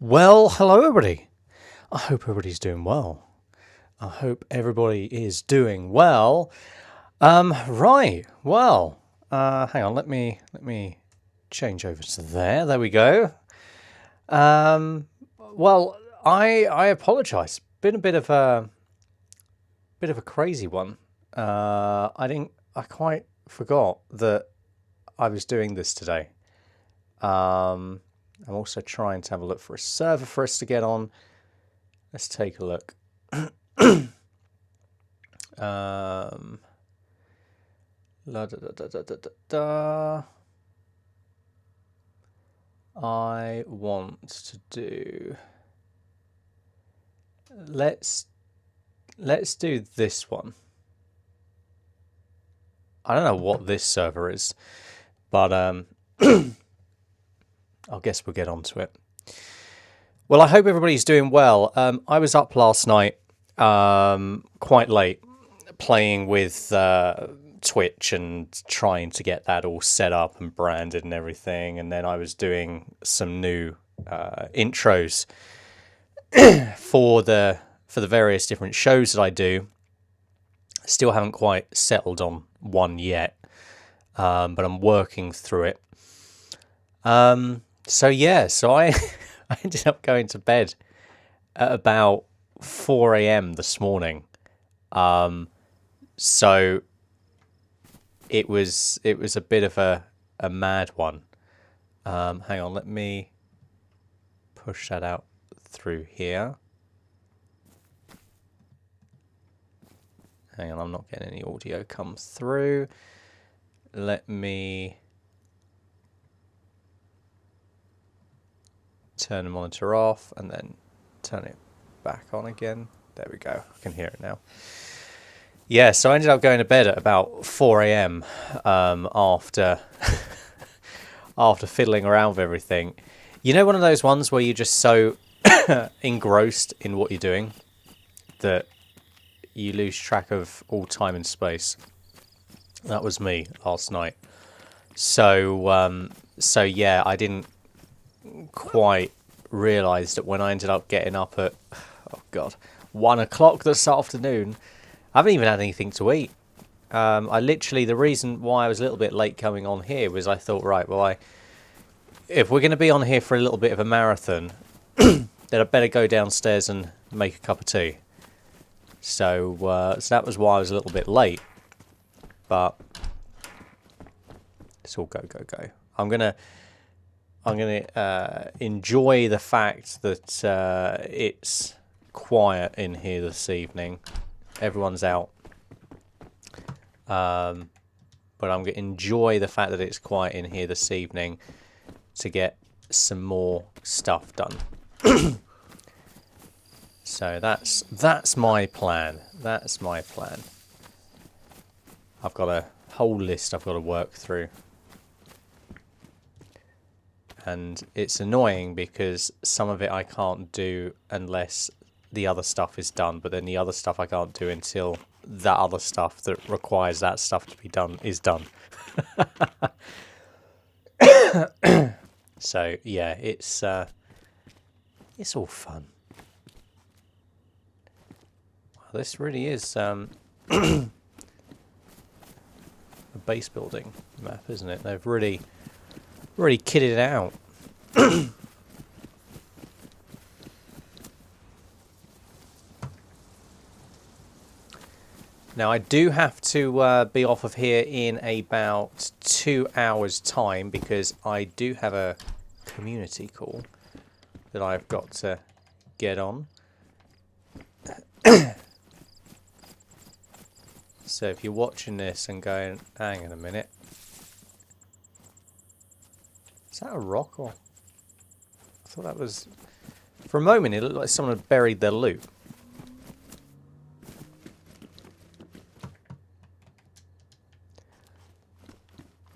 Well, hello everybody. I hope everybody's doing well. I hope everybody is doing well. Right. Well, hang on. Let me change over to there. There we go. Well, I apologise. Been a bit of a crazy one. I quite forgot that I was doing this today. I'm also trying to have a look for a server for us to get on. Let's take a look. I want to do. Let's do this one. I don't know what this server is, but I guess we'll get onto it. Well, I hope everybody's doing well. I was up last night quite late playing with Twitch and trying to get that all set up and branded and everything. And then I was doing some new intros for the various different shows that I do. Still haven't quite settled on one yet, but I'm working through it. So I I ended up going to bed at about 4 a.m. this morning. So it was a bit of a mad one. Hang on, let me push that out through here. Hang on, I'm not getting any audio come through. Let me turn the monitor off and then turn it back on again. There we go. I can hear it now. Yeah, so I ended up going to bed at about 4 a.m. After after fiddling around with everything. You know, one of those ones where you're just so engrossed in what you're doing that you lose track of all time and space. That was me last night. So yeah, I didn't quite realise that when I ended up getting up at 1 o'clock this afternoon, I haven't even had anything to eat. I literally, the reason why I was a little bit late coming on here was I thought, right, well, if we're going to be on here for a little bit of a marathon, then I better go downstairs and make a cup of tea. So that was why I was a little bit late. But it's all go. I'm gonna enjoy the fact that it's quiet in here this evening. Everyone's out. But I'm going to enjoy the fact that it's quiet in here this evening to get some more stuff done. So that's my plan. That's my plan. I've got a whole list I've got to work through. And it's annoying because some of it I can't do unless the other stuff is done, but then the other stuff I can't do until that other stuff that requires that stuff to be done is done. So yeah, it's all fun. Wow, this really is a base building map, isn't it? They've really kitted it out. Now I do have to be off of here in about 2 hours time because I do have a community call that I've got to get on. So if you're watching this and going, hang on a minute, is that a rock or? I thought that was, for a moment it looked like someone had buried their loot.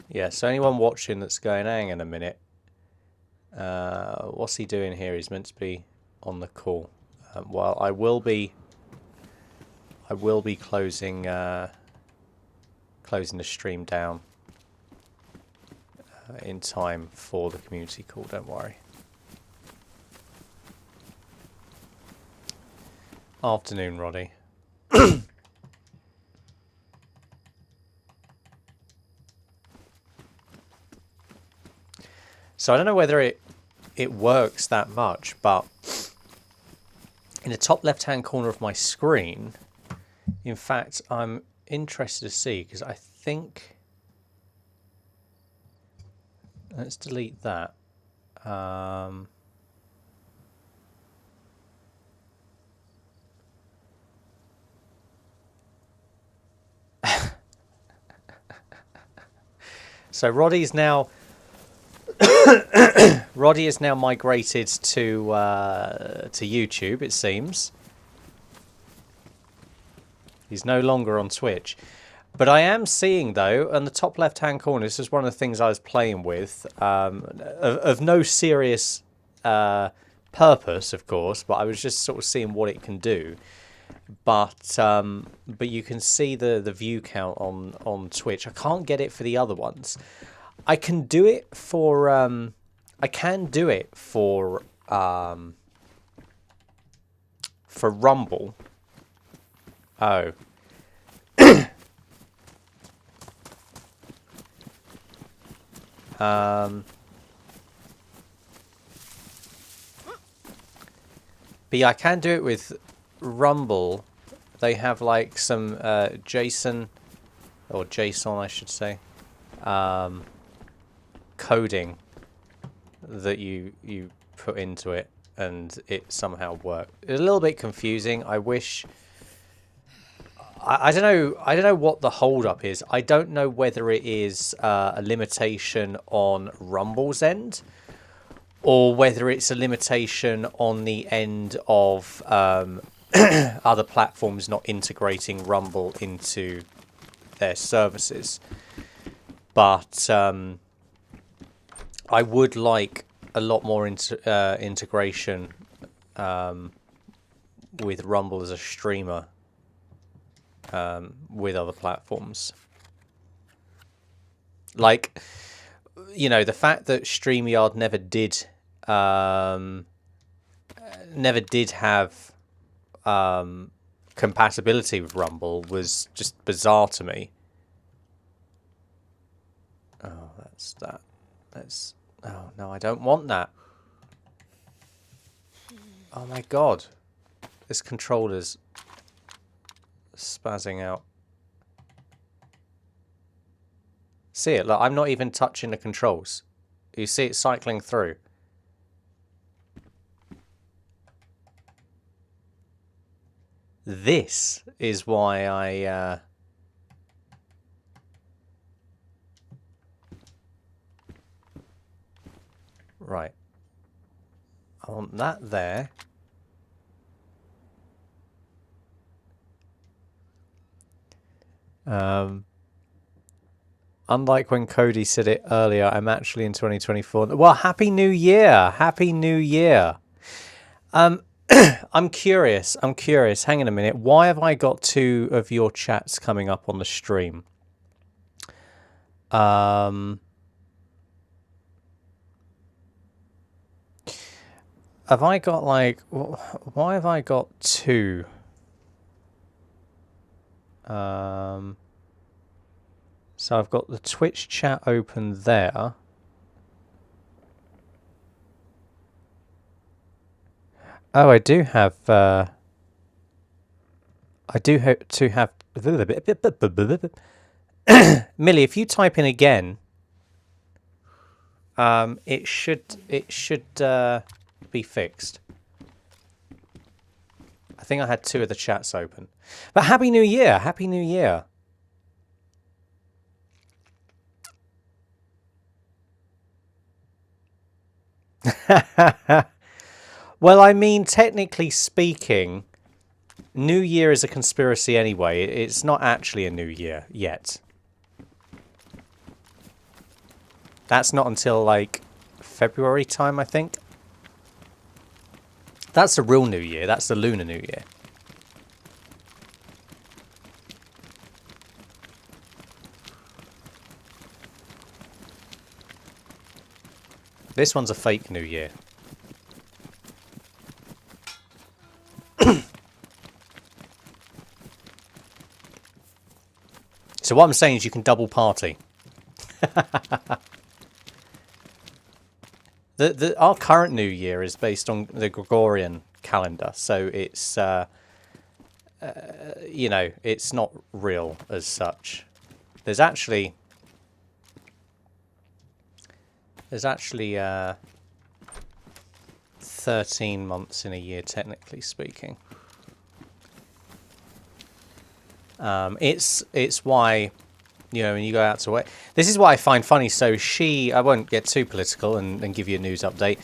Yeah, so anyone watching that's going, hang on a minute, what's he doing here? He's meant to be on the call. Well, I will be closing closing the stream down in time for the community call. Don't worry. Afternoon, Roddy. So I don't know whether it works that much, but in the top left-hand corner of my screen, in fact, I'm interested to see, because I think, let's delete that. So Roddy is now migrated to YouTube, it seems. He's no longer on Twitch. But I am seeing, though, on the top left-hand corner, this is one of the things I was playing with, of no serious purpose, of course, but I was just sort of seeing what it can do. But you can see the view count on Twitch. I can't get it for the other ones. I can do it for Rumble. Oh. But yeah, I can do it with Rumble. They have like some JSON, I should say, coding that you put into it, and it somehow worked. It's a little bit confusing. I wish I don't know. I don't know what the hold up is. I don't know whether it is a limitation on Rumble's end, or whether it's a limitation on the end of other platforms not integrating Rumble into their services. But I would like a lot more integration with Rumble as a streamer with other platforms. Like, you know, the fact that StreamYard never did have compatibility with Rumble was just bizarre to me. Oh, that's that. That's... Oh, no, I don't want that. Oh, my God. This controller's spazzing out. See it? Look, I'm not even touching the controls. You see it cycling through. This is why I... Right. I want that there. Unlike when Cody said it earlier, I'm actually in 2024. Well, Happy New Year! Happy New Year! I'm curious. Hang on a minute. Why have I got 2 of your chats coming up on the stream? Have I got like... Why have I got 2? So I've got the Twitch chat open there. Oh, I do have... I do hope to have... Millie, if you type in again, it should be fixed. I think I had 2 of the chats open. But Happy New Year! Happy New Year! Well, I mean, technically speaking, New Year is a conspiracy anyway. It's not actually a new year yet. That's not until, like, February time, I think. That's the real New Year. That's the Lunar New Year. This one's a fake New Year. So what I'm saying is you can double party. Our current New Year is based on the Gregorian calendar, so it's you know, it's not real as such. There's actually 13 months in a year, technically speaking. It's why, you know, when you go out to work, this is what I find funny. So I won't get too political and give you a news update,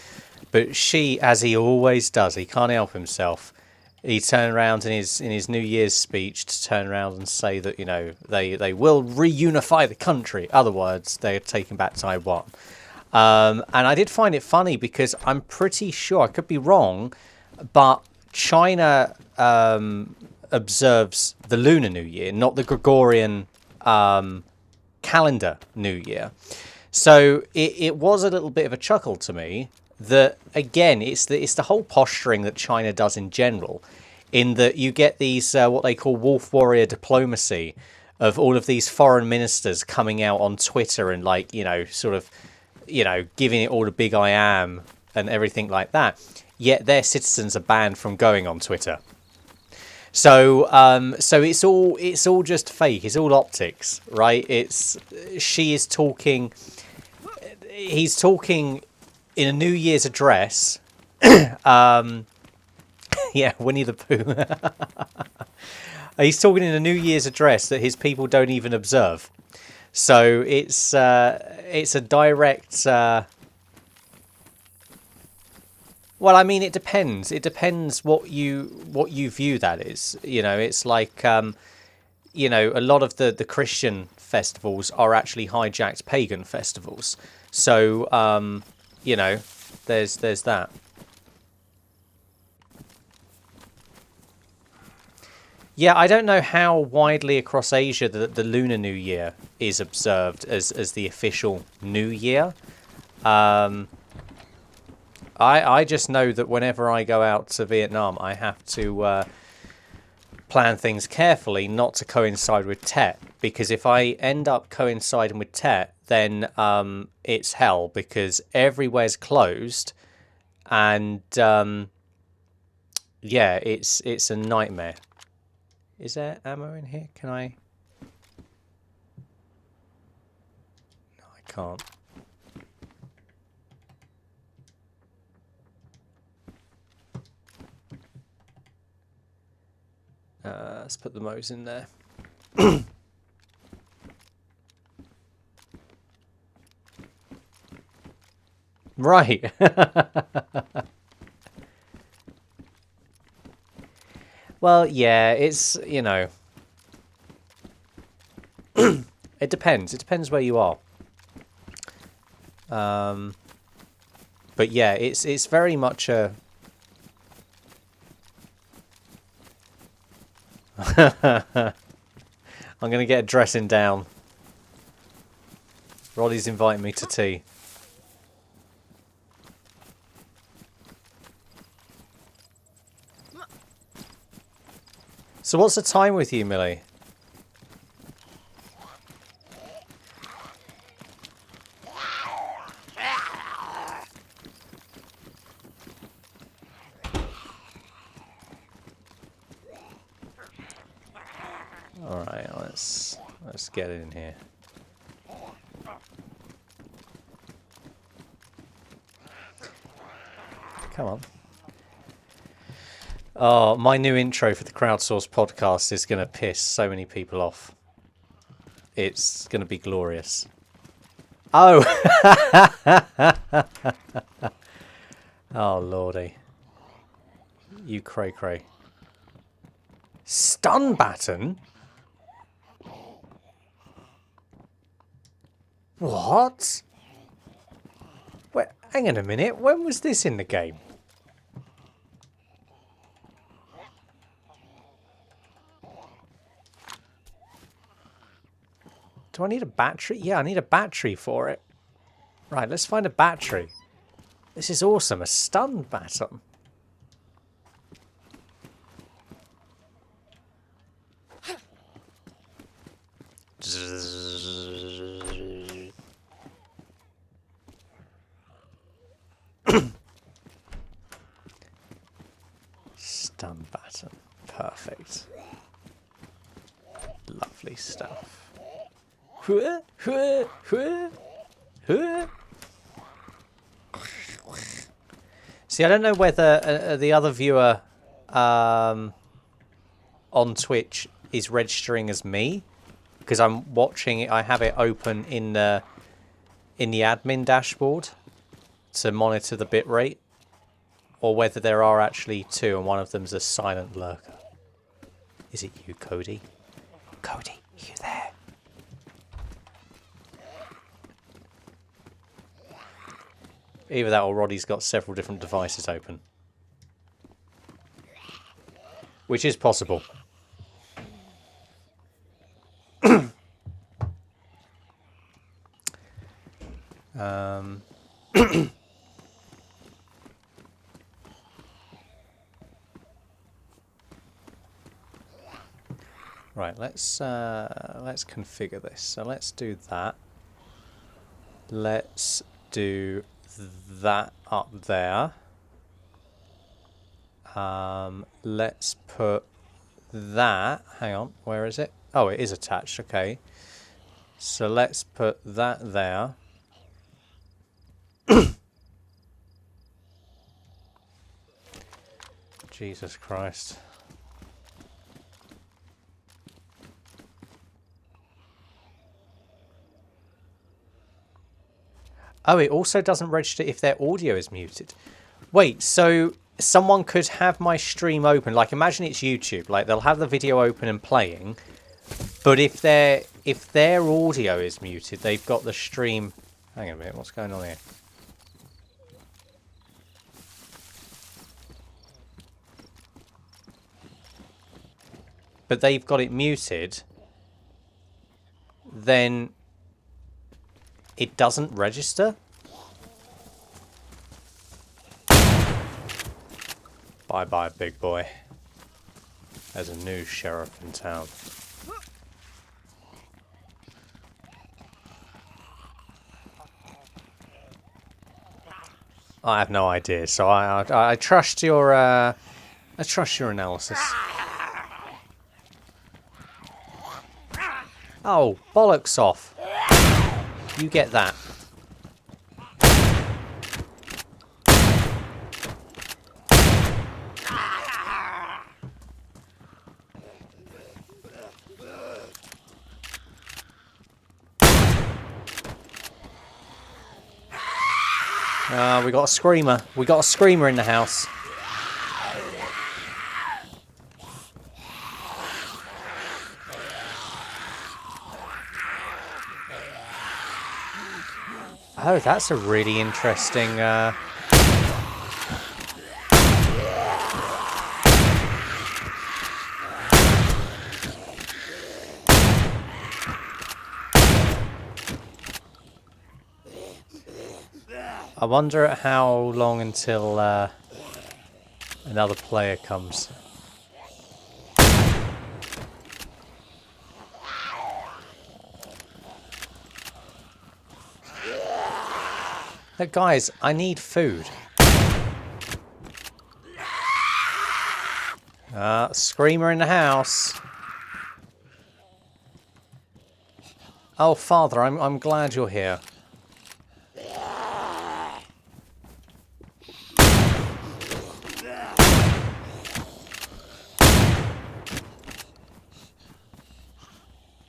but she, as he always does, he can't help himself. He turned around in his New Year's speech to turn around and say that, you know, they will reunify the country. Other words, they're taking back Taiwan. And I did find it funny because I'm pretty sure, I could be wrong, but China observes the Lunar New Year, not the Gregorian calendar New Year. So it was a little bit of a chuckle to me that, again, it's the whole posturing that China does in general, in that you get these what they call wolf warrior diplomacy of all of these foreign ministers coming out on Twitter and, like, you know, sort of, you know, giving it all the big I am and everything like that. Yet their citizens are banned from going on Twitter. So so it's all just fake. It's all optics, right? He's talking in a New Year's address. Yeah, Winnie the Pooh. He's talking in a New Year's address that his people don't even observe. So it's a direct. Well, I mean, it depends. It depends what you view that is. You know, it's like you know, a lot of the Christian festivals are actually hijacked pagan festivals. So you know, there's that. Yeah, I don't know how widely across Asia the Lunar New Year is observed as the official New Year. I just know that whenever I go out to Vietnam, I have to plan things carefully not to coincide with Tet. Because if I end up coinciding with Tet, then it's hell because everywhere's closed. And yeah, it's a nightmare. Is there ammo in here? Can I? No, I can't. Let's put the Mo's in there. Right. Well, yeah, it's, you know, it depends. It depends where you are. But yeah, it's very much a. I'm gonna get a dressing down. Roddy's inviting me to tea. So what's the time with you, Millie? All right, let's get in here. Come on. Oh, my new intro for the Crowdsource podcast is going to piss so many people off. It's going to be glorious. Oh! Oh, lordy. You cray-cray. Stun baton? What? Wait, hang on a minute. When was this in the game? Do I need a battery? Yeah, I need a battery for it. Right, let's find a battery. This is awesome. A stun baton. Stun baton. Perfect. Lovely stuff. See, I don't know whether the other viewer on Twitch is registering as me because I'm watching it. I have it open in the admin dashboard to monitor the bitrate, or whether there are actually two and one of them's a silent lurker. Is it you, Cody? Cody, you there? Either that or Roddy's got several different devices open. Which is possible. Right, let's configure this. So let's do that. Let's do that up there. Let's put that. Hang on, where is it? Oh, it is attached. Okay. So let's put that there. Jesus Christ. Oh, it also doesn't register if their audio is muted. Wait, so someone could have my stream open. Like, imagine it's YouTube. Like, they'll have the video open and playing, but if their audio is muted, they've got the stream. Hang on a minute, what's going on here? But they've got it muted, then it doesn't register? Bye-bye, big boy. There's a new sheriff in town. I have no idea, so I trust your analysis. Oh, bollocks off. You get that. We got a screamer. We got a screamer in the house. Oh, that's a really interesting... I wonder how long until another player comes. Look, guys, I need food. Screamer in the house. Oh, Father, I'm glad you're here.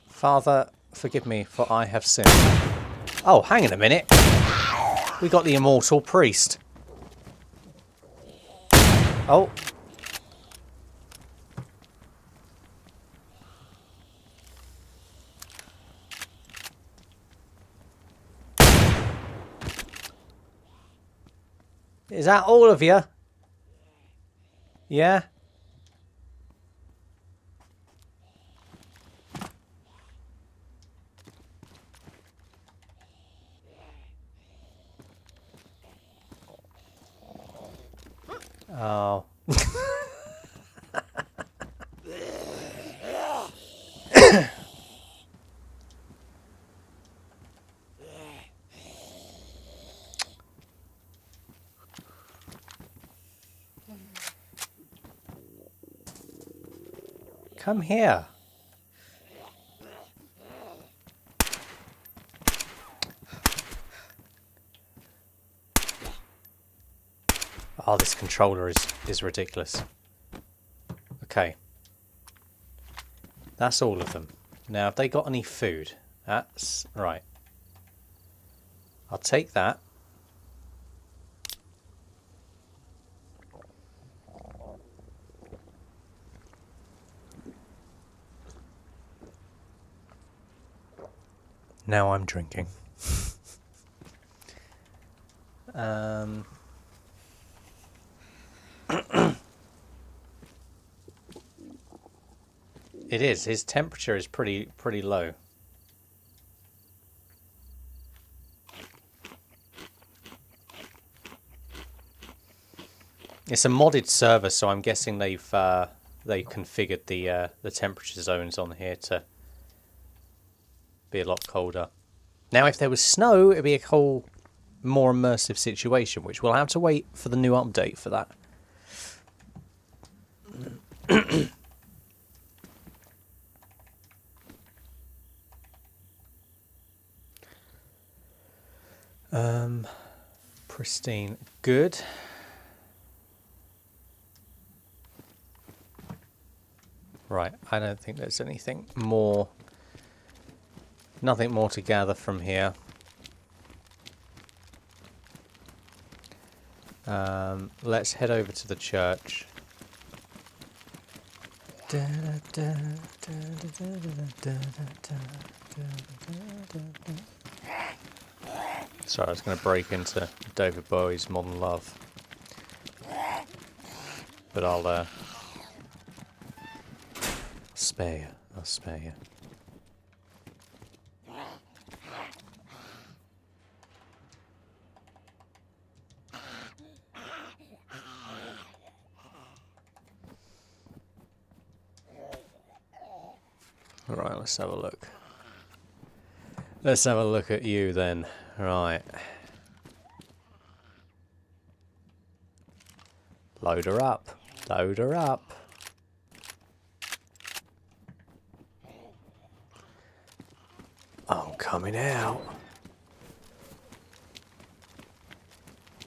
Father, forgive me, for I have sinned. Oh, hang on a minute. We got the immortal priest. Oh. Is that all of you? Yeah? Oh. Come here. Oh, this controller is ridiculous. Okay. That's all of them. Now, have they got any food? That's... right. I'll take that. Now I'm drinking. It is. His temperature is pretty low. It's a modded server, so I'm guessing they've configured the temperature zones on here to be a lot colder. Now, if there was snow, it'd be a whole more immersive situation, which we'll have to wait for the new update for that. Pristine. Good. Right, I don't think there's anything more... nothing more to gather from here. Let's head over to the church. Sorry, I was going to break into David Bowie's Modern Love. But I'll spare you. I'll spare you. Alright, let's have a look. Let's have a look at you then. Right. Load her up. Load her up. I'm coming out.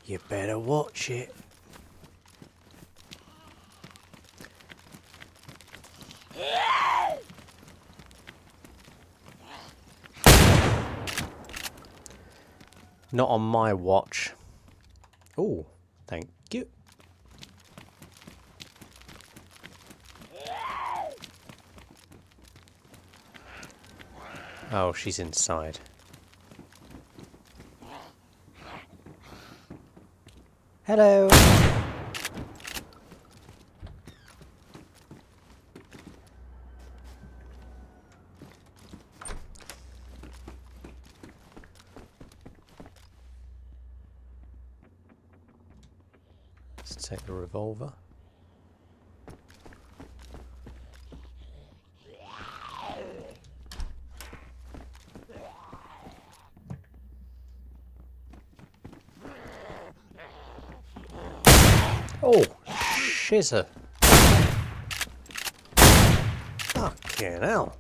You better watch it. Not on my watch. Oh, thank you. Oh, she's inside. Hello. Let's take the revolver. Oh, shizzer. Fucking hell.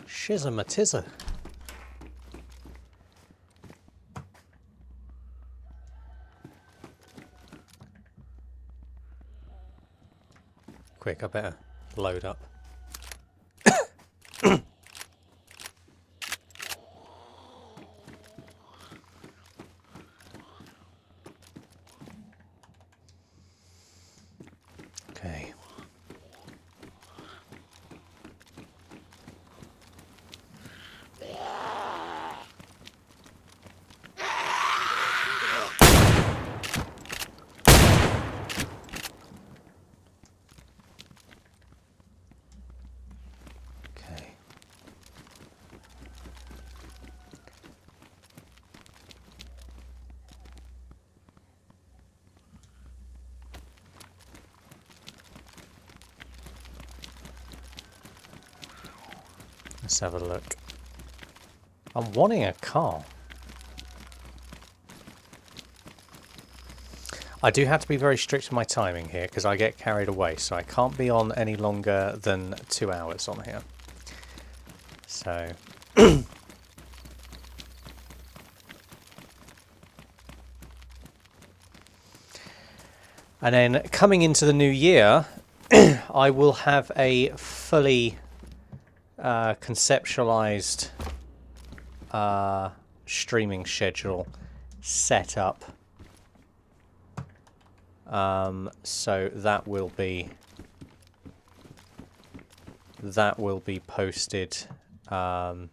Shizzer matizzer. Quick, I better load up. Okay. Okay. Let's have a look. I'm wanting a car. I do have to be very strict with my timing here because I get carried away, so I can't be on any longer than 2 hours on here. So... And then coming into the new year, I will have a fully conceptualized streaming schedule set up. So that will be posted. I'll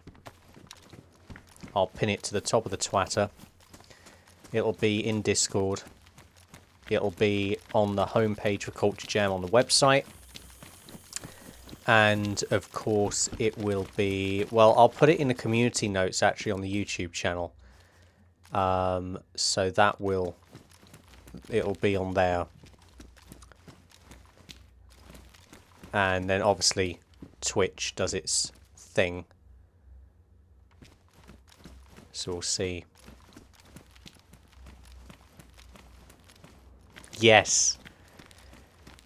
pin it to the top of the Twitter. It'll be in Discord. It'll be on the homepage for Culture Jam on the website. And of course it will be, well, I'll put it in the community notes actually on the YouTube channel. So that it'll be on there. And then obviously Twitch does its thing. So we'll see. Yes.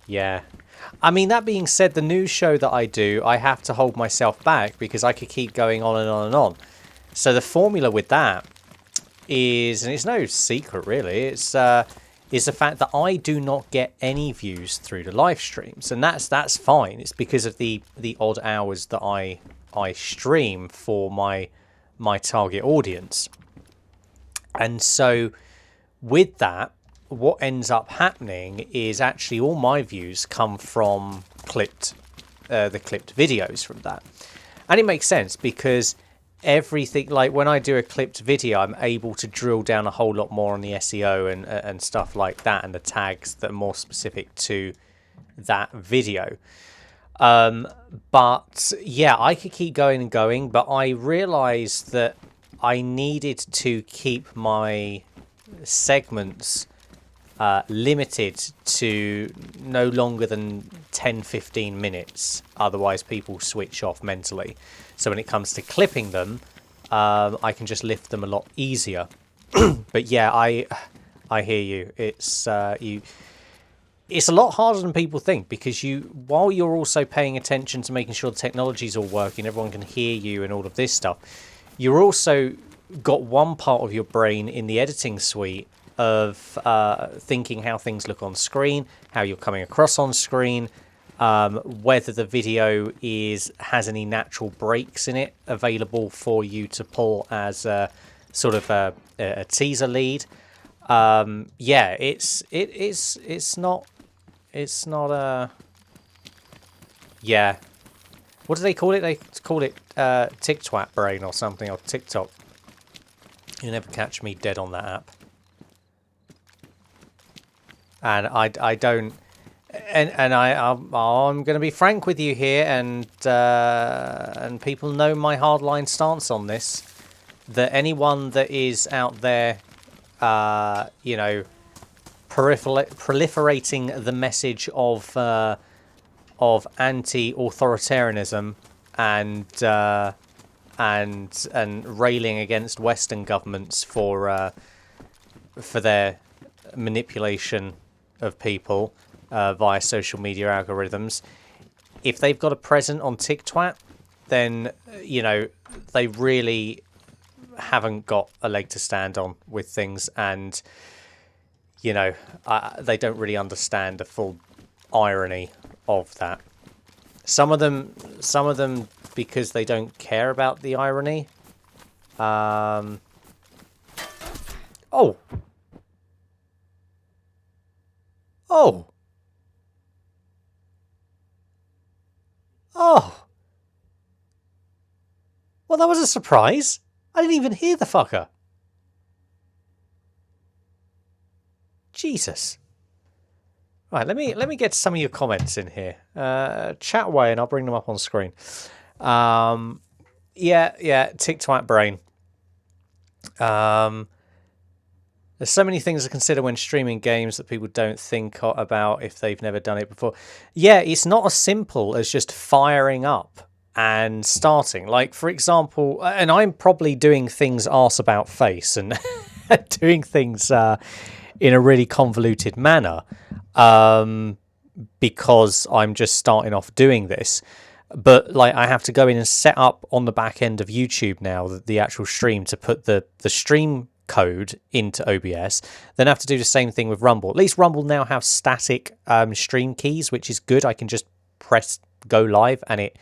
Yeah. I mean, that being said, the news show that I do, I have to hold myself back because I could keep going on and on and on. So the formula with that is, and it's no secret really, is the fact that I do not get any views through the live streams, and that's fine. It's because of the odd hours that I I stream for my target audience. And so with that, what ends up happening is actually all my views come from the clipped videos from that. And it makes sense because everything, like when I do a clipped video, I'm able to drill down a whole lot more on the SEO and stuff like that, and the tags that are more specific to that video. But yeah, I could keep going and going, but I realized that I needed to keep my segments limited to no longer than 10-15 minutes, otherwise people switch off mentally. So when it comes to clipping them, I can just lift them a lot easier. But yeah, I hear you. It's it's a lot harder than people think, because while you're also paying attention to making sure the technology's all working, everyone can hear you and all of this stuff, you're also got one part of your brain in the editing suite of thinking how things look on screen, how you're coming across on screen, whether the video has any natural breaks in it available for you to pull as a sort of a teaser lead. Yeah, it's not a, yeah. What do they call it? They call it TikTok brain or something, or TikTok. You never catch me dead on that app. And I don't, and I'm going to be frank with you here, and people know my hardline stance on this, that anyone that is out there, you know, proliferating the message of anti-authoritarianism and railing against Western governments for their manipulation of people via social media algorithms, if they've got a presence on TikTok, then you know they really haven't got a leg to stand on with things, and you know they don't really understand the full irony of that. Some of them because they don't care about the irony. Oh. Oh. Oh. Well, that was a surprise. I didn't even hear the fucker. Jesus. Right, let me get some of your comments in here. Chat away and I'll bring them up on screen. Yeah, TikTok brain. There's so many things to consider when streaming games that people don't think about if they've never done it before. Yeah, it's not as simple as just firing up and starting. Like, for example, and I'm probably doing things arse about face and doing things in a really convoluted manner because I'm just starting off doing this. But like, I have to go in and set up on the back end of YouTube now the actual stream to put the stream code into OBS. Then I have to do the same thing with Rumble. At least Rumble now have static stream keys, which is good. I can just press go live and it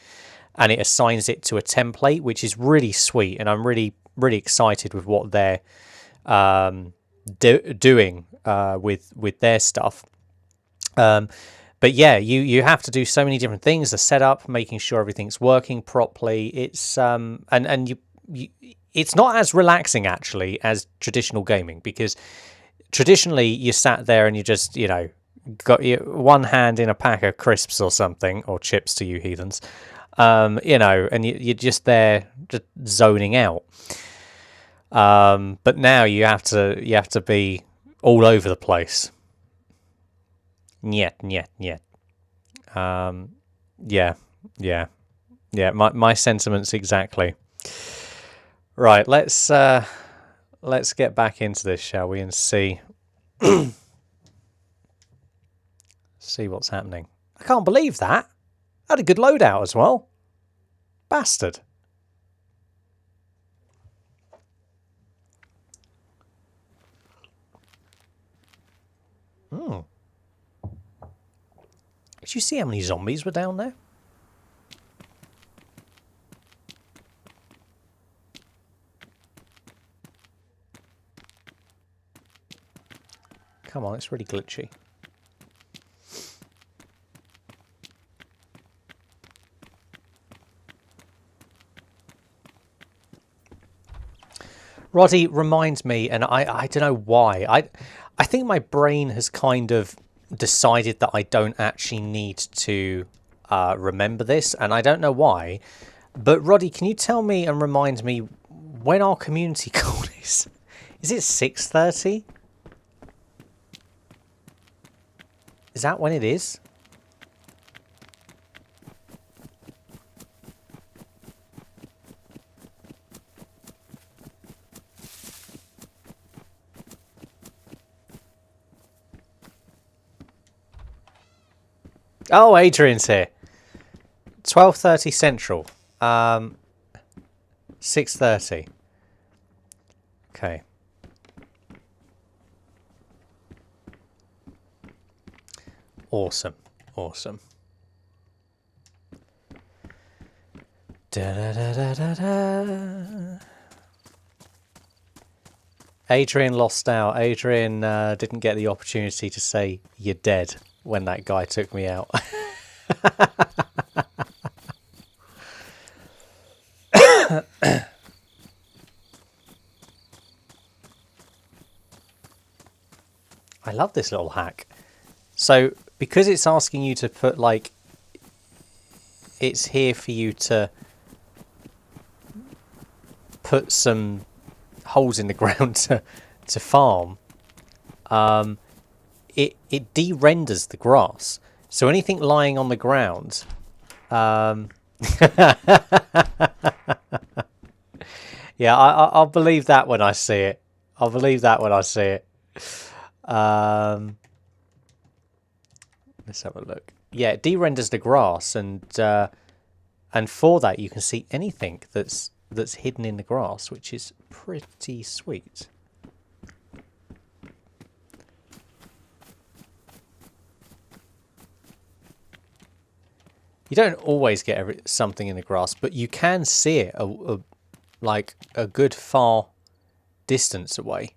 assigns it to a template, which is really sweet. And I'm really excited with what they're doing with their stuff. But yeah, you have to do so many different things. The setup, making sure everything's working properly. It's and you it's not as relaxing actually as traditional gaming, because traditionally you sat there and you just, you know, got your one hand in a pack of crisps or something, or chips to you heathens, you know, and you're just there just zoning out. But now you have to be all over the place. Niet. Yeah. My sentiments exactly. Right, let's get back into this, shall we, and see what's happening. I can't believe that. I had a good loadout as well. Bastard. Did you see how many zombies were down there? Come on, it's really glitchy. Roddy reminds me, and I don't know why. I think my brain has kind of decided that I don't actually need to remember this, and I don't know why. But Roddy, can you tell me and remind me when our community call is? Is it 6:30? Is that when it is? Oh, Adrian's here. 12:30 Central. 6:30. Okay. Awesome. Awesome. Da, da, da, da, da, da. Adrian lost out. Adrian didn't get the opportunity to say you're dead when that guy took me out. I love this little hack. So, because it's asking you to put, like, it's here for you to put some holes in the ground to farm, it de-renders the grass. So anything lying on the ground, yeah, I'll believe that when I see it. I'll believe that when I see it. Let's have a look. Yeah, it de-renders the grass, and for that you can see anything that's hidden in the grass, which is pretty sweet. You don't always get something in the grass, but you can see it like a good far distance away.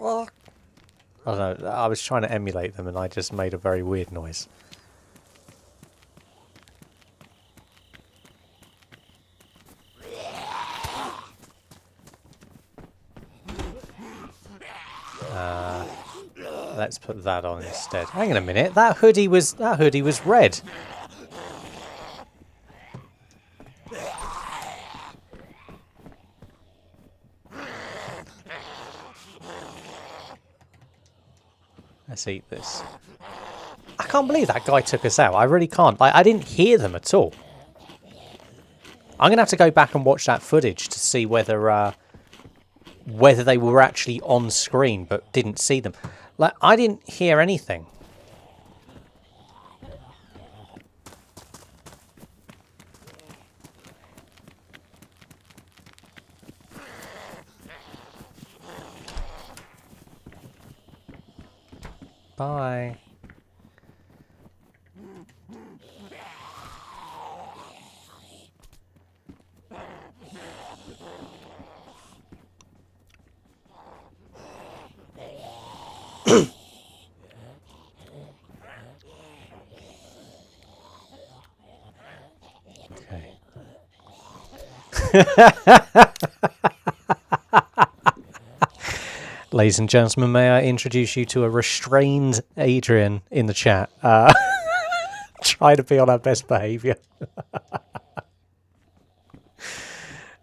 I don't know, I was trying to emulate them and I just made a very weird noise. Let's put that on instead. Hang on a minute, that hoodie was red. Let's eat this. I can't believe that guy took us out. I really can't. I didn't hear them at all. I'm gonna have to go back and watch that footage to see whether they were actually on screen but didn't see them. Like, I didn't hear anything. Bye. Ladies and gentlemen, may I introduce you to a restrained Adrian in the chat. Try to be on her best behaviour.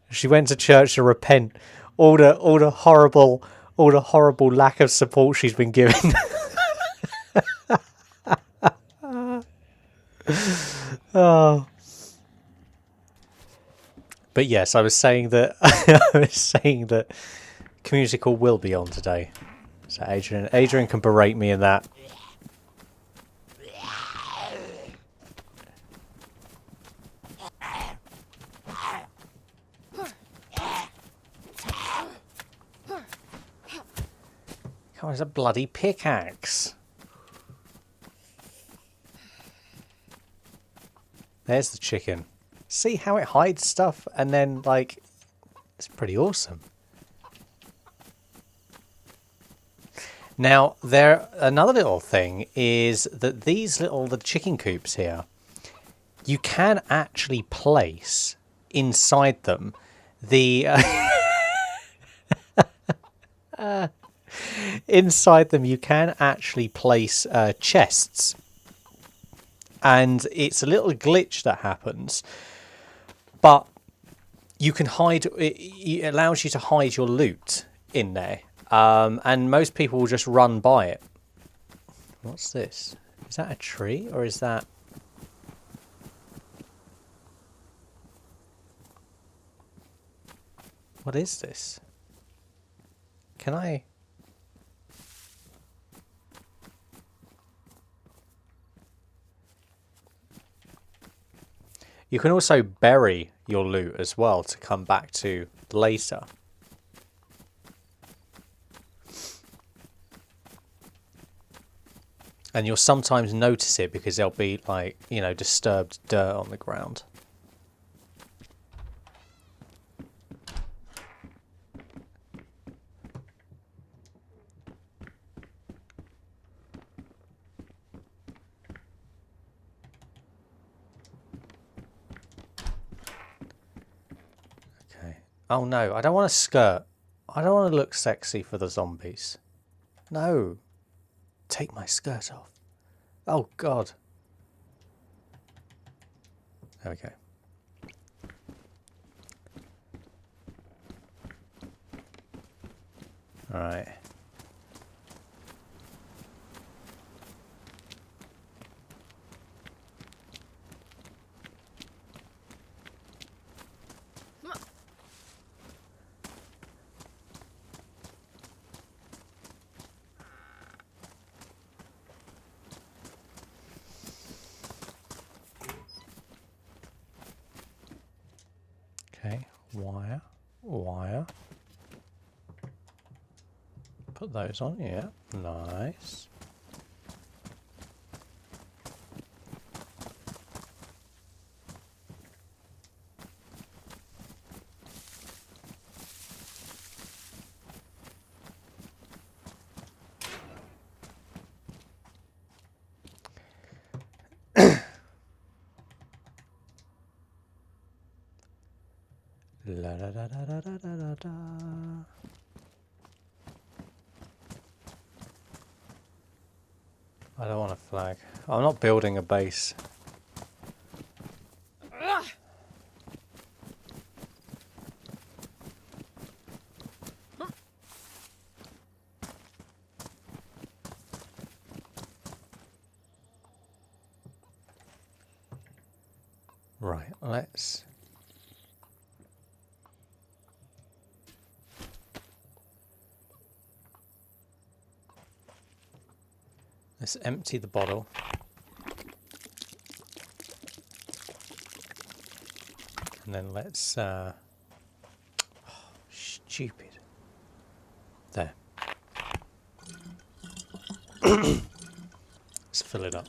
She went to church to repent. All the horrible lack of support she's been given. Oh. But yes, I was saying that community call will be on today. So Adrian can berate me in that. Come on, it's a bloody pickaxe. There's the chicken. See how it hides stuff? And then, like, it's pretty awesome. Now, another little thing is that the chicken coops here, you can actually place inside them the... inside them you can actually place chests. And it's a little glitch that happens. But you can hide... It allows you to hide your loot in there. And most people will just run by it. What's this? Is that a tree or is that... What is this? Can I... You can also bury your loot as well to come back to later. And you'll sometimes notice it because there'll be, like, you know, disturbed dirt on the ground. Okay. Oh no, I don't want to skirt. I don't want to look sexy for the zombies. No. Take my skirt off. Oh God. There we go. All right. Okay, wire. Put those on, yeah, nice. La da da da da da da da. I don't want a flag. I'm not building a base. Right, let's empty the bottle. And then let's oh, stupid. There. Let's fill it up.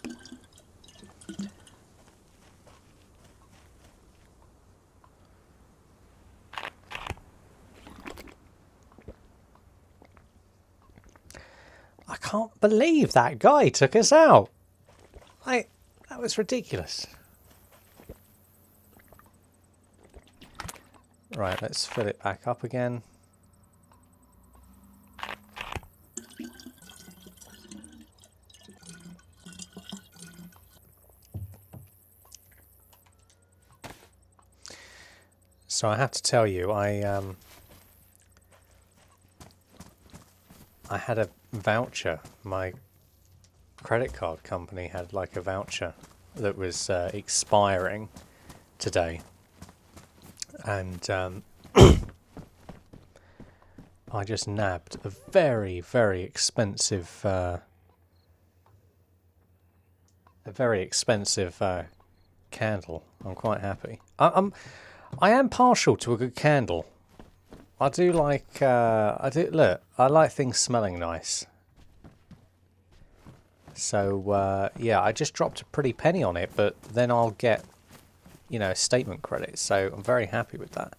I can't believe that guy took us out. That was ridiculous. Right, let's fill it back up again. So I have to tell you, I had a voucher. My credit card company had like a voucher that was expiring today, and I just nabbed a very, very expensive candle. I'm quite happy. I am partial to a good candle. I do like, I like things smelling nice. So, yeah, I just dropped a pretty penny on it, but then I'll get you know, statement credits. So I'm very happy with that.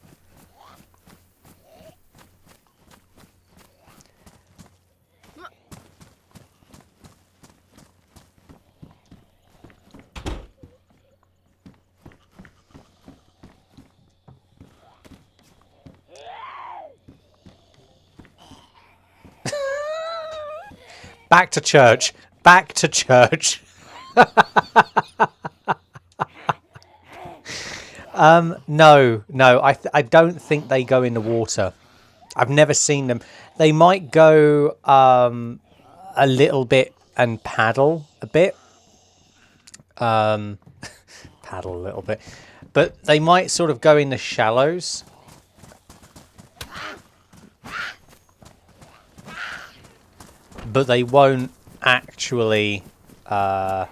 Back to church. Back to church. No, I don't think they go in the water. I've never seen them. They might go a little bit and paddle a bit. Paddle a little bit. But they might sort of go in the shallows. But they won't actually go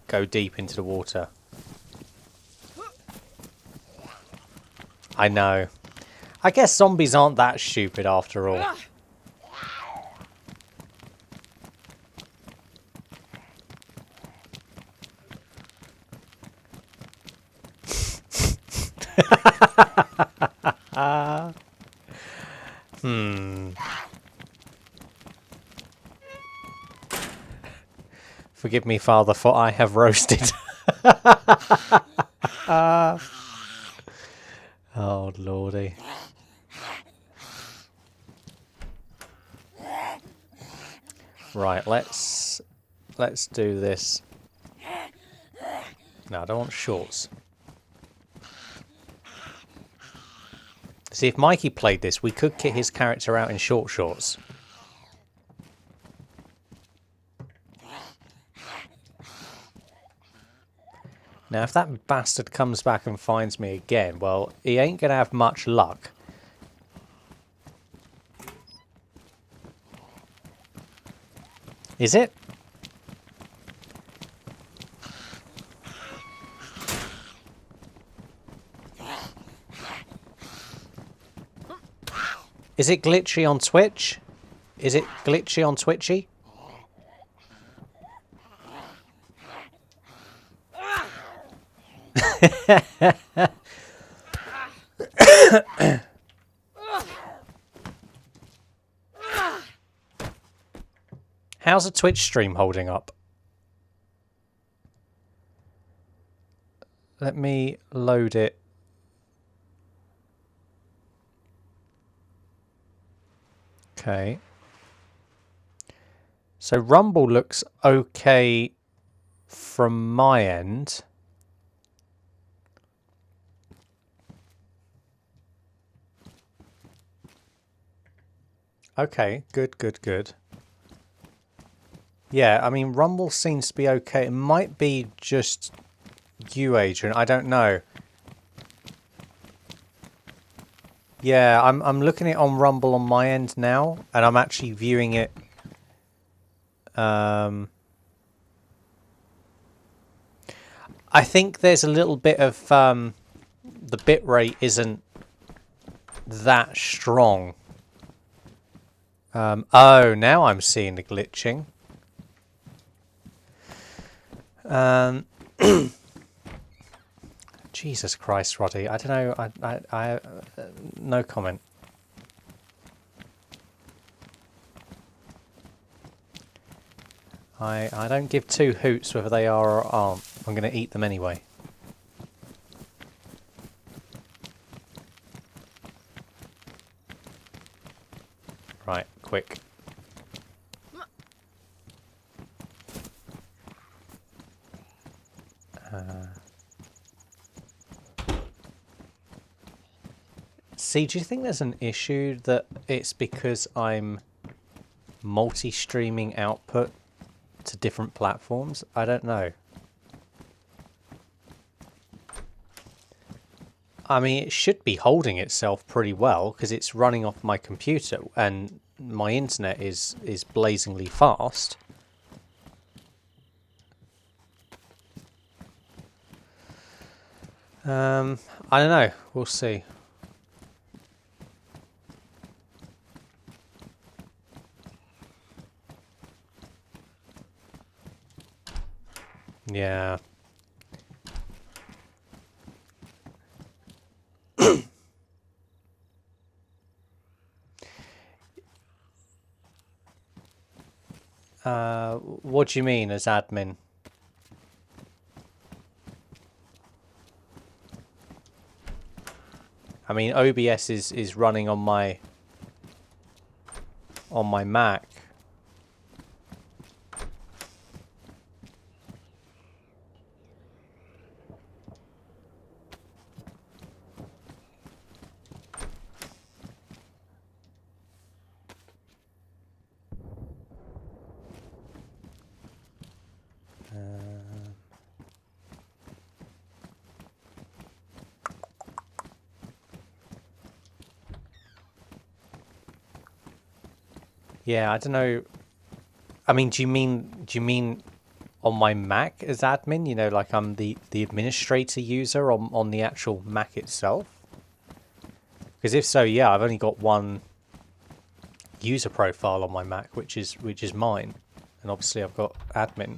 deep into the water. I know. I guess zombies aren't that stupid after all. Forgive me, Father, for I have roasted. Oh, lordy. Right, let's do this. No, I don't want shorts. See, if Mikey played this, we could kit his character out in short shorts. Now, if that bastard comes back and finds me again, well, he ain't going to have much luck. Is it? Is it glitchy on Twitch? Is it glitchy on Twitchy? How's a Twitch stream holding up? Let me load it. Okay. So Rumble looks okay from my end. Okay, good, good, good. Yeah, I mean, Rumble seems to be okay. It might be just you, Adrian. I don't know. Yeah, I'm looking at it on Rumble on my end now, and I'm actually viewing it. I think there's a little bit of the bitrate isn't that strong. Oh, now I'm seeing the glitching. Jesus Christ, Roddy. I don't know. I no comment. I don't give two hoots whether they are or aren't. I'm going to eat them anyway. Right, quick. See, do you think there's an issue that it's because I'm multi-streaming output to different platforms? I don't know. I mean, it should be holding itself pretty well because it's running off my computer and my internet is blazingly fast. I don't know. We'll see. Yeah. What do you mean as admin? I mean, OBS is running on my Mac. Yeah, I don't know. I mean, do you mean on my Mac as admin? You know, like I'm the administrator user on the actual Mac itself? Because if so, yeah, I've only got one user profile on my Mac, which is mine, and obviously I've got admin.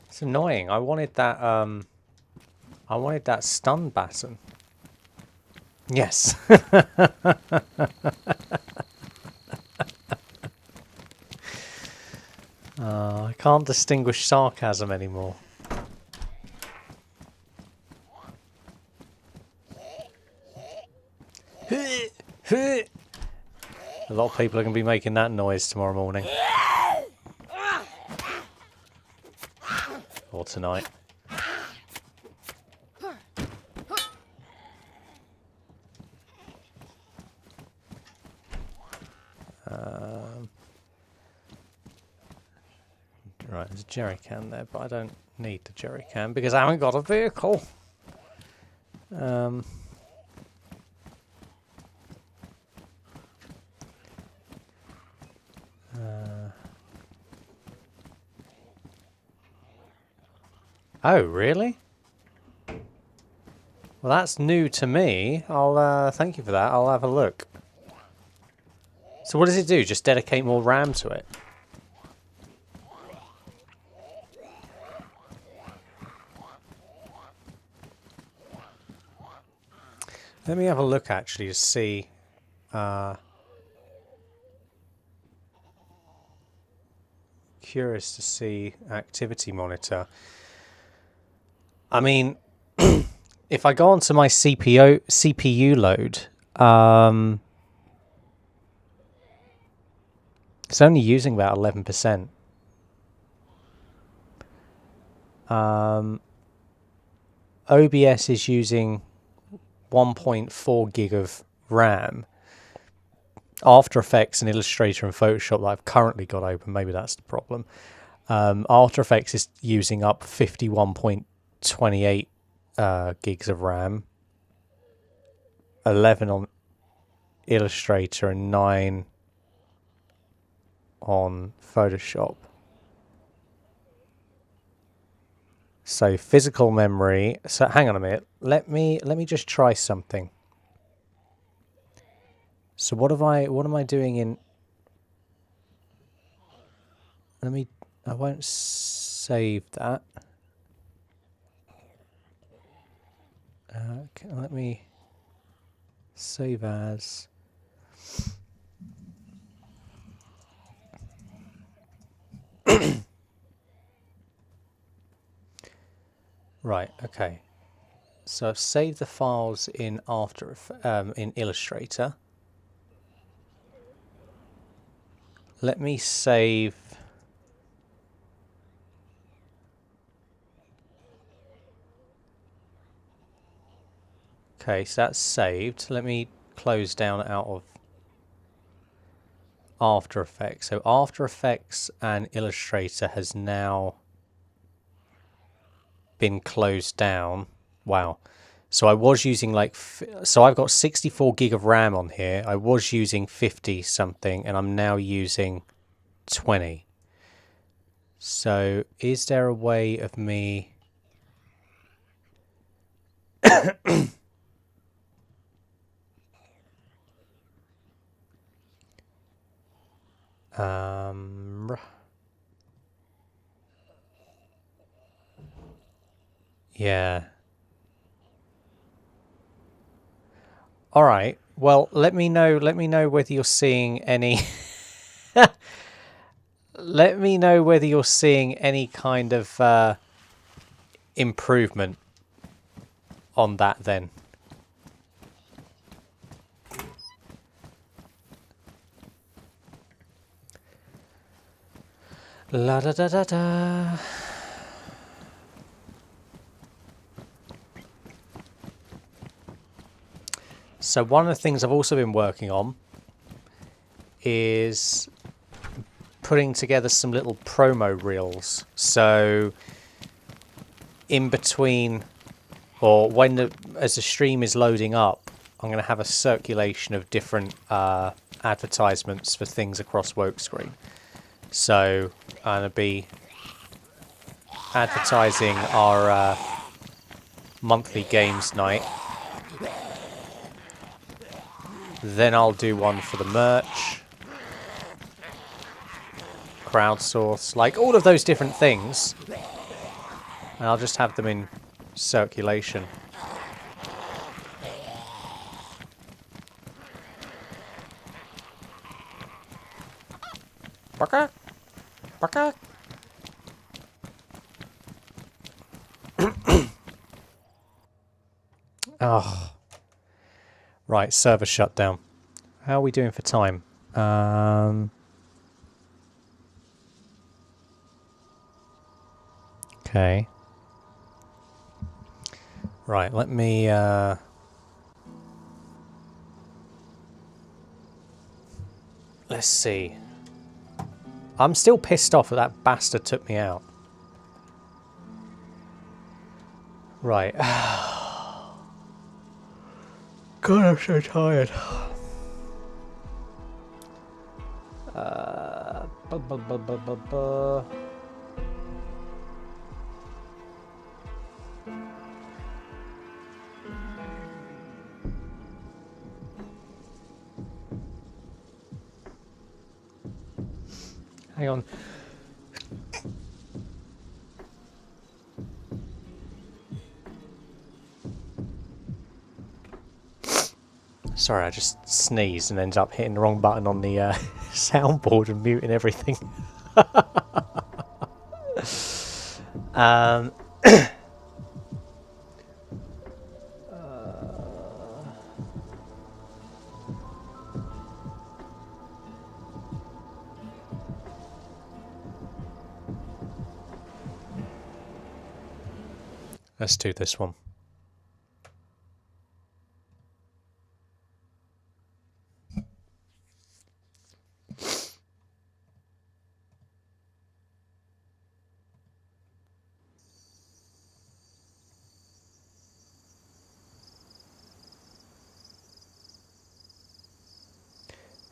It's annoying. I wanted that stun baton. Yes. I can't distinguish sarcasm anymore. A lot of people are going to be making that noise tomorrow morning. Or tonight. Right, there's a jerry can there, but I don't need the jerry can because I haven't got a vehicle. Oh, really? Well, that's new to me. I'll thank you for that. I'll have a look. So what does it do? Just dedicate more RAM to it? Let me have a look actually to see. Curious to see activity monitor. I mean, if I go onto my CPU load, it's only using about 11%. OBS is using 1.4 gig of RAM. After Effects and Illustrator and Photoshop that I've currently got open, maybe that's the problem. After Effects is using up 51.28 gigs of RAM, 11 on Illustrator and 9 on Photoshop. So physical memory. So hang on a minute. Let me just try something. So what am I doing in? I won't save that. Okay, let me save as. Right, okay. So I've saved the files in in Illustrator. Let me save. Okay, so that's saved. Let me close down out of After Effects. So After Effects and Illustrator has now been closed down. Wow. So I was using like, so I've got 64 gig of RAM on here. I was using 50 something and I'm now using 20. So is there a way of me... yeah. All right. Well, let me know whether you're seeing any let me know whether you're seeing any kind of improvement on that then. La da da da da. So one of the things I've also been working on is putting together some little promo reels. So in between, or when as the stream is loading up, I'm going to have a circulation of different advertisements for things across Wokescreen. So I'm going to be advertising our monthly games night. Then I'll do one for the merch, crowdsource, like all of those different things. And I'll just have them in circulation. Baka? Baka? Oh. Right, server shutdown. How are we doing for time? Okay. Right, let me... let's see. I'm still pissed off that bastard took me out. Right. God, I'm so tired. Hang on. Sorry, I just sneezed and ended up hitting the wrong button on the soundboard and muting everything. Let's do this one.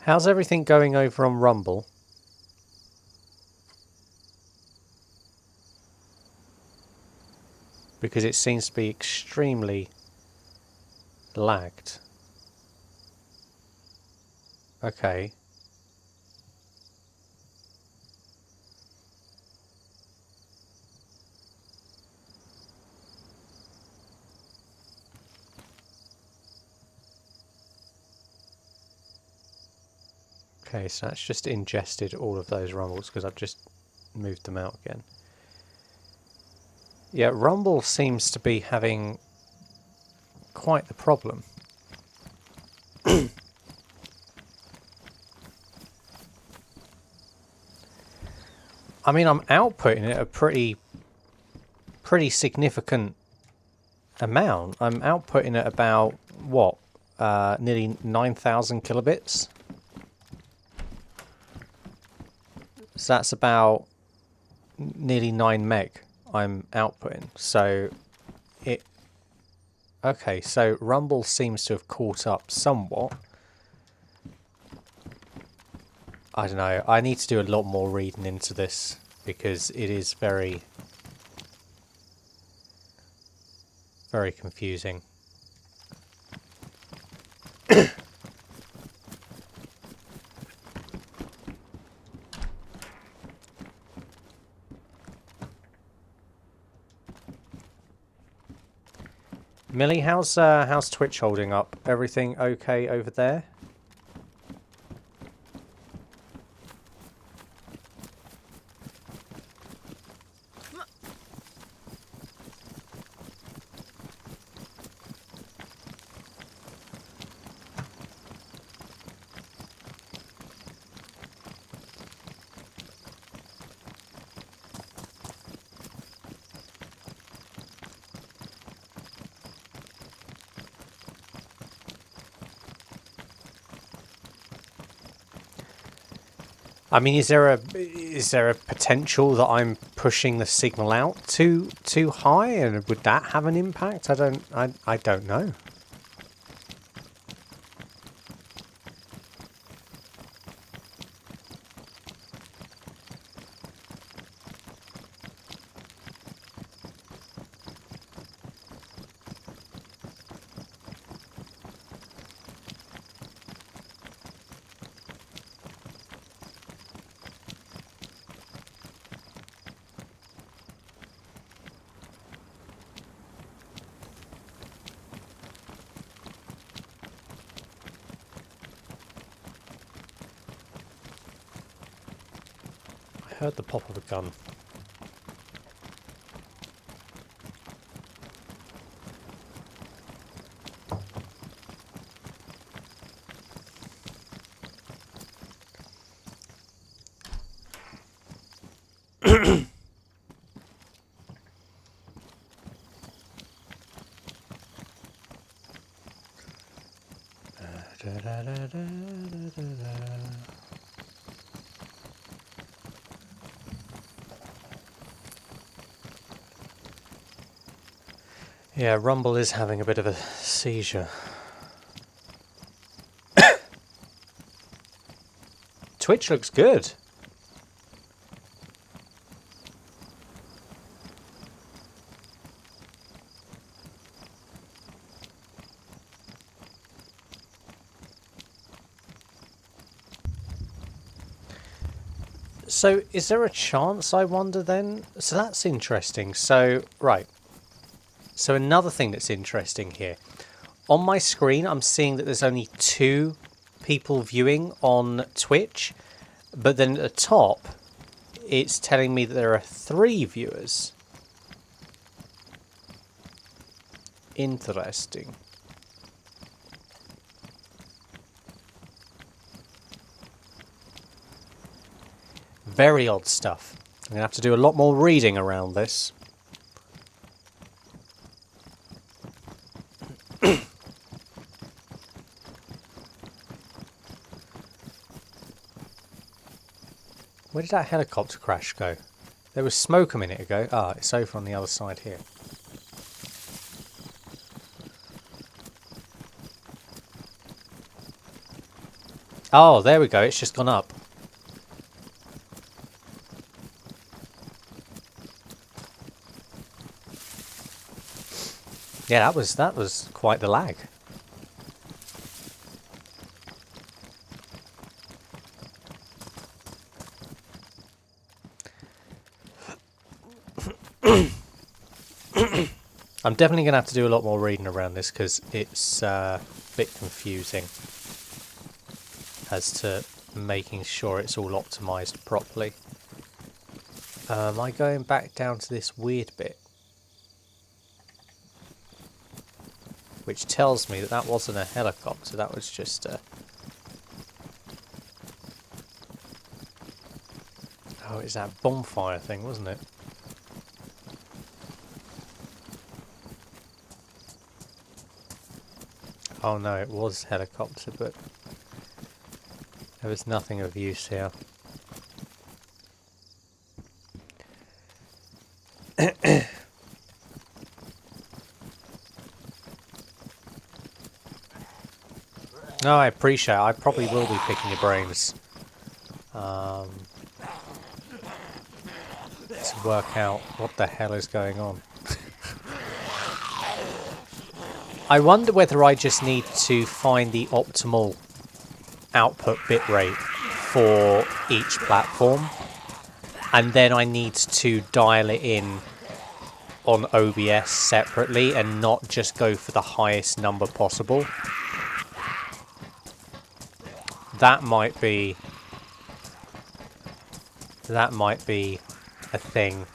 How's everything going over on Rumble? Because it seems to be extremely lagged. Okay. Okay, so that's just ingested all of those rumbles because I've just moved them out again. Yeah, Rumble seems to be having quite the problem. I mean, I'm outputting it a pretty significant amount. I'm outputting at about, what, nearly 9,000 kilobits. So that's about nearly 9 meg I'm outputting. So it... Okay, so Rumble seems to have caught up somewhat. I don't know. I need to do a lot more reading into this because it is very confusing. Millie, how's Twitch holding up? Everything okay over there? I mean, is there a potential that I'm pushing the signal out too high, and would that have an impact? I don't know. I heard the pop of a gun. Yeah, Rumble is having a bit of a seizure. Twitch looks good. So, is there a chance, I wonder then? So that's interesting. So, right. So another thing that's interesting here. On my screen, I'm seeing that there's only 2 people viewing on Twitch. But then at the top, it's telling me that there are 3 viewers. Interesting. Very odd stuff. I'm going to have to do a lot more reading around this. Where did that helicopter crash go? There was smoke a minute ago. Ah, it's over on the other side here. Oh, there we go. It's just gone up. Yeah, that was quite the lag. I'm definitely going to have to do a lot more reading around this because it's a bit confusing as to making sure it's all optimized properly. Am I going back down to this weird bit? Which tells me that that wasn't a helicopter, that was just a... Oh, it's that bonfire thing, wasn't it? Oh no, it was helicopter, but there was nothing of use here. No, I appreciate it. I probably will be picking your brains. To work out what the hell is going on. I wonder whether I just need to find the optimal output bitrate for each platform, and then I need to dial it in on OBS separately and not just go for the highest number possible. That might be a thing.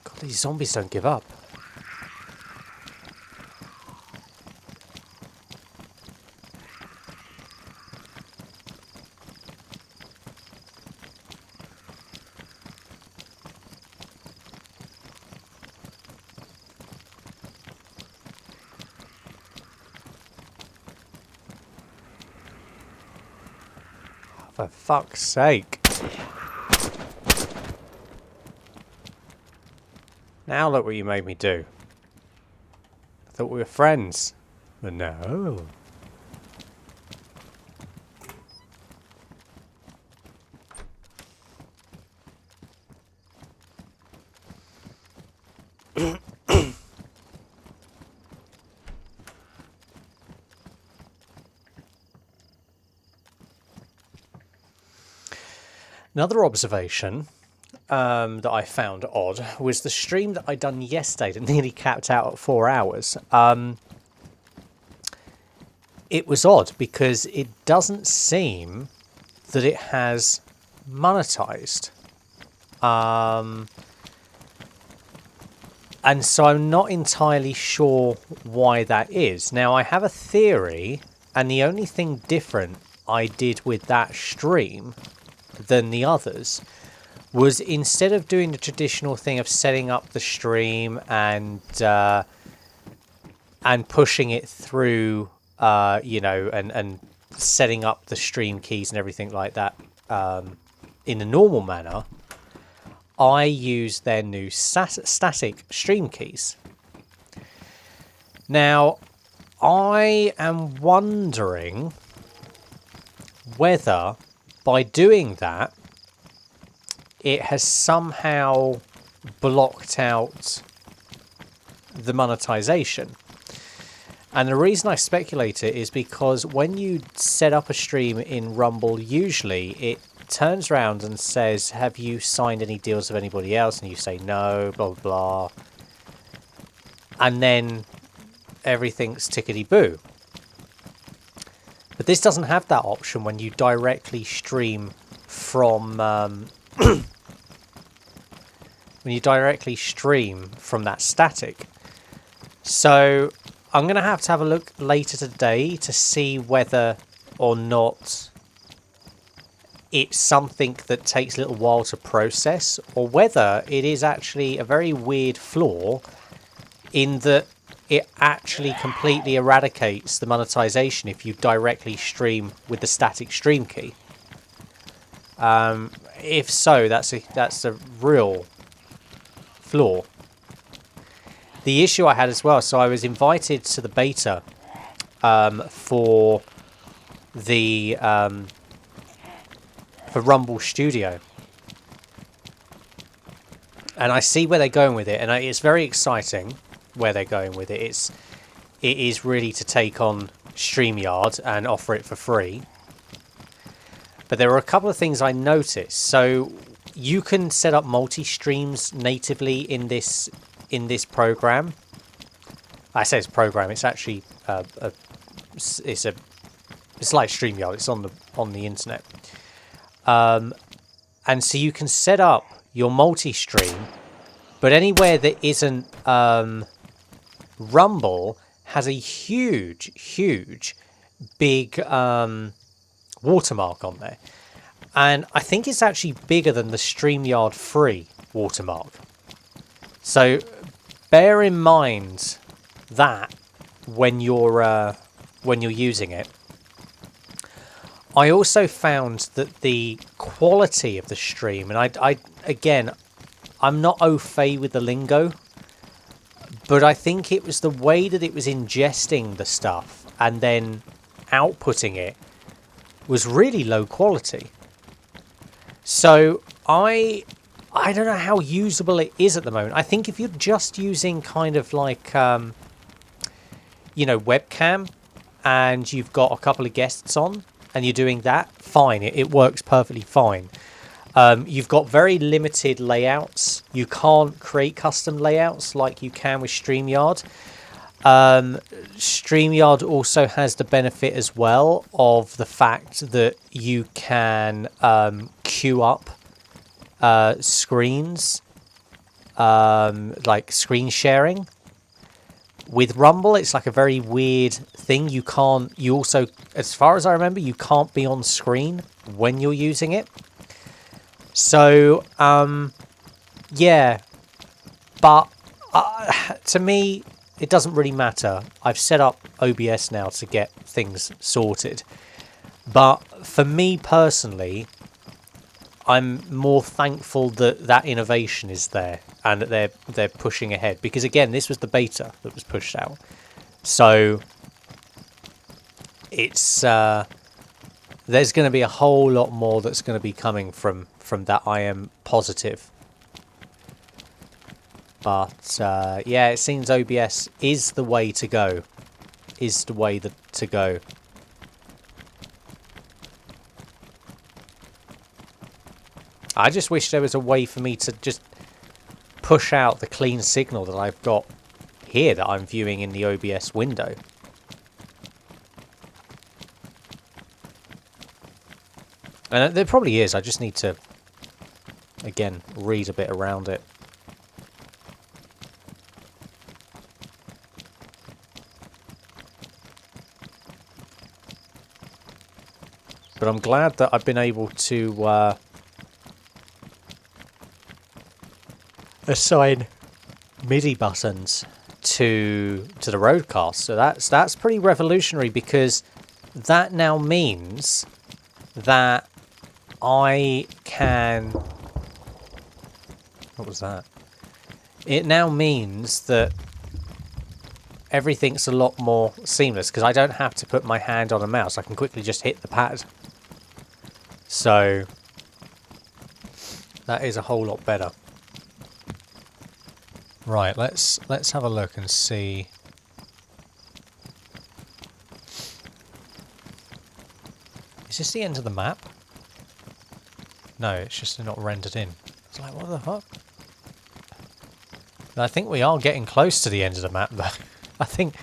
God, these zombies don't give up. For fuck's sake. Now look what you made me do. I thought we were friends. But no. Another observation that I found odd was the stream that I done yesterday that nearly capped out at 4 hours. It was odd because it doesn't seem that it has monetized. And so I'm not entirely sure why that is. Now, I have a theory, and the only thing different I did with that stream than the others was, instead of doing the traditional thing of setting up the stream and pushing it through, you know, and setting up the stream keys and everything like that in a normal manner, I use their new static stream keys. Now, I am wondering whether by doing that, it has somehow blocked out the monetization. And the reason I speculate it is because when you set up a stream in Rumble, usually it turns around and says, have you signed any deals with anybody else? And you say no, blah, blah, blah. And then everything's tickety-boo. But this doesn't have that option when you directly stream from when you directly stream from that static. So I'm going to have a look later today to see whether or not it's something that takes a little while to process, or whether it is actually a very weird flaw in that it actually completely eradicates the monetization if you directly stream with the static stream key. If so, that's a real flaw. The issue I had as well, so I was invited to the beta for the for Rumble Studio, and I see where they're going with it, and it's very exciting where they're going with it. It is really to take on StreamYard and offer it for free. But there are a couple of things I noticed. So you can set up multi-streams natively in this program. I say it's program. It's actually it's a It's like StreamYard. It's on the internet. And so you can set up your multi-stream, but anywhere that isn't Rumble has a huge, big watermark on there. And I think it's actually bigger than the StreamYard free watermark. So bear in mind that when you're using it. I also found that the quality of the stream, and I again, I'm not au fait with the lingo, but I think it was the way that it was ingesting the stuff and then outputting it was really low quality. So I don't know how usable it is at the moment. I think if you're just using kind of like webcam and you've got a couple of guests on and you're doing that, fine, it works perfectly fine. You've got very limited layouts. You can't create custom layouts like you can with StreamYard. StreamYard also has the benefit as well of the fact that you can queue up screens, like screen sharing. With Rumble, it's like a very weird thing. You also, as far as I remember, you can't be on screen when you're using it. So, yeah, but to me, it doesn't really matter. I've set up OBS now to get things sorted. But for me personally, I'm more thankful that that innovation is there and that they're pushing ahead. Because again, this was the beta that was pushed out. So it's there's going to be a whole lot more that's going to be coming from that. I am positive. But yeah, it seems OBS is the way to go. Is the way to go. I just wish there was a way for me to just push out the clean signal that I've got here that I'm viewing in the OBS window. And there probably is. I just need to, again, read a bit around it. But I'm glad that I've been able to assign MIDI buttons to the Roadcast. So that's pretty revolutionary, because that now means that I can... What was that? It now means that everything's a lot more seamless, because I don't have to put my hand on a mouse. I can quickly just hit the pad. So that is a whole lot better. Right, let's have a look and see. Is this the end of the map? No, it's just not rendered in. It's like, what the fuck? I think we are getting close to the end of the map, though. I think...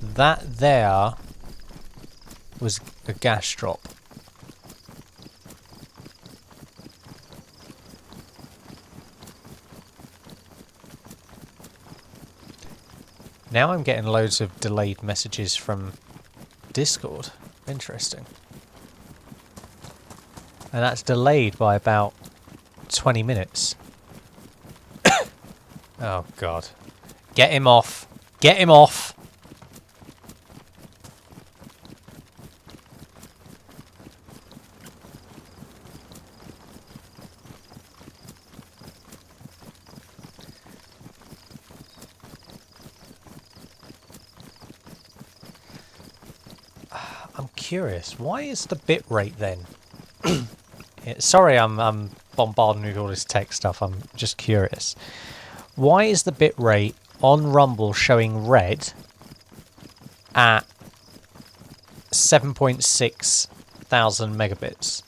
that there was a gas drop. Now I'm getting loads of delayed messages from Discord. Interesting. And that's delayed by about 20 minutes. Oh, God. Get him off. Get him off. I'm curious. Why is the bitrate then? Sorry, I'm bombarding with all this tech stuff. I'm just curious. Why is the bitrate on Rumble showing red at 7.6 thousand megabits?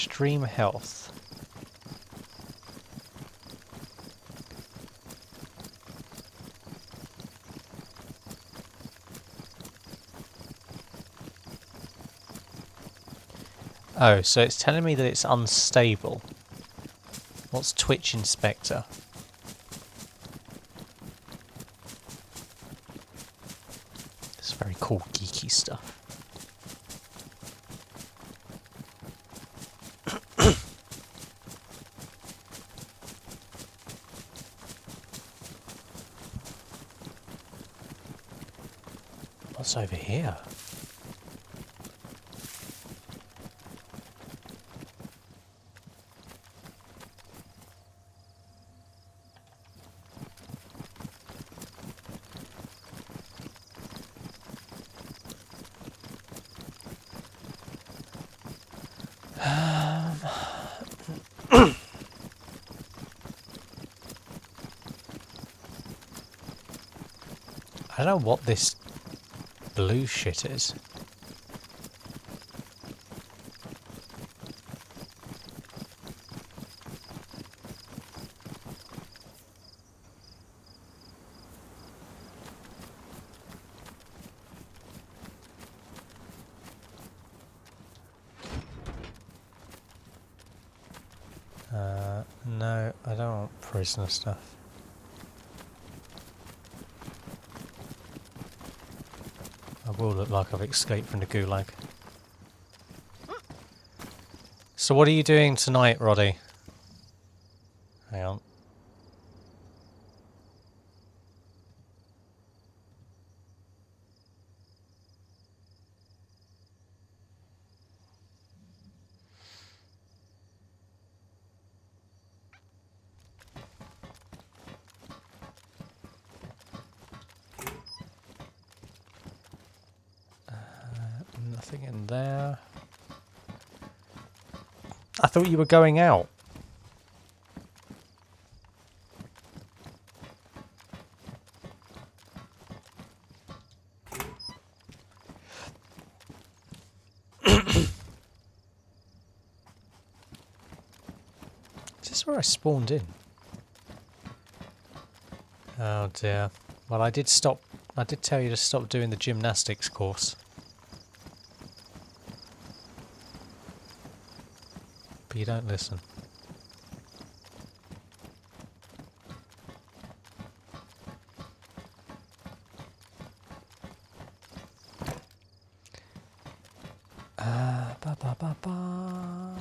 Stream health. Oh, so it's telling me that it's unstable. What's Twitch Inspector? It's very cool, geeky stuff. What's over here? I don't know what this blue shit is. No, I don't want prisoner stuff. I will look like I've escaped from the gulag. So what are you doing tonight, Roddy? Hang on. Nothing in there. I thought you were going out. Is this where I spawned in? Oh dear. Well, I did tell you to stop doing the gymnastics course. But you don't listen. Ba ba ba ba.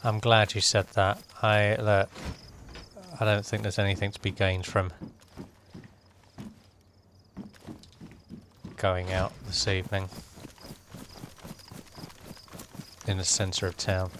I'm glad you said that. I don't think there's anything to be gained from going out this evening in the centre of town.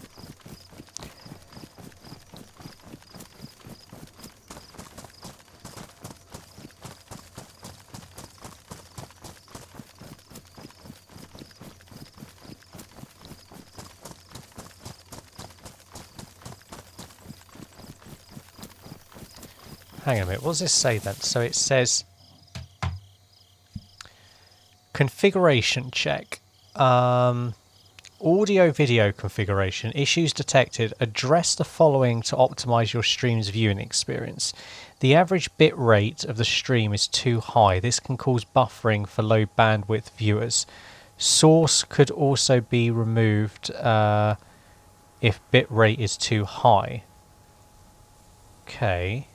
Hang on a minute, what does this say then? So it says configuration check. Audio video configuration. Issues detected. Address the following to optimize your stream's viewing experience. The average bit rate of the stream is too high. This can cause buffering for low bandwidth viewers. Source could also be removed if bit rate is too high. Okay.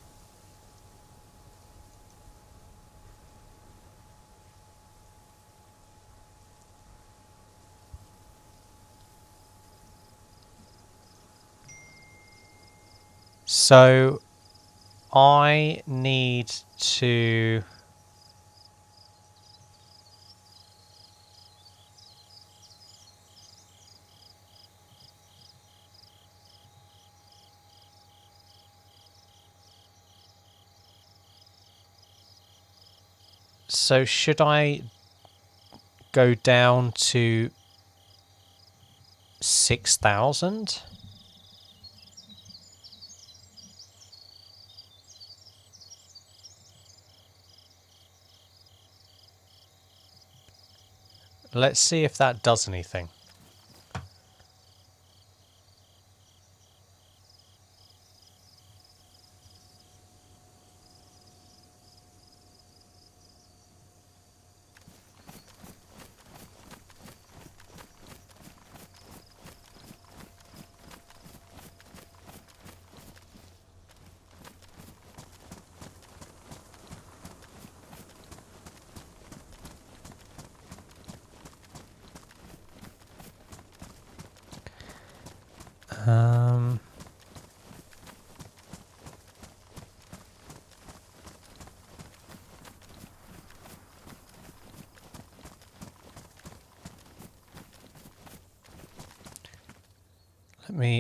So I need to so should I go down to 6,000? Let's see if that does anything.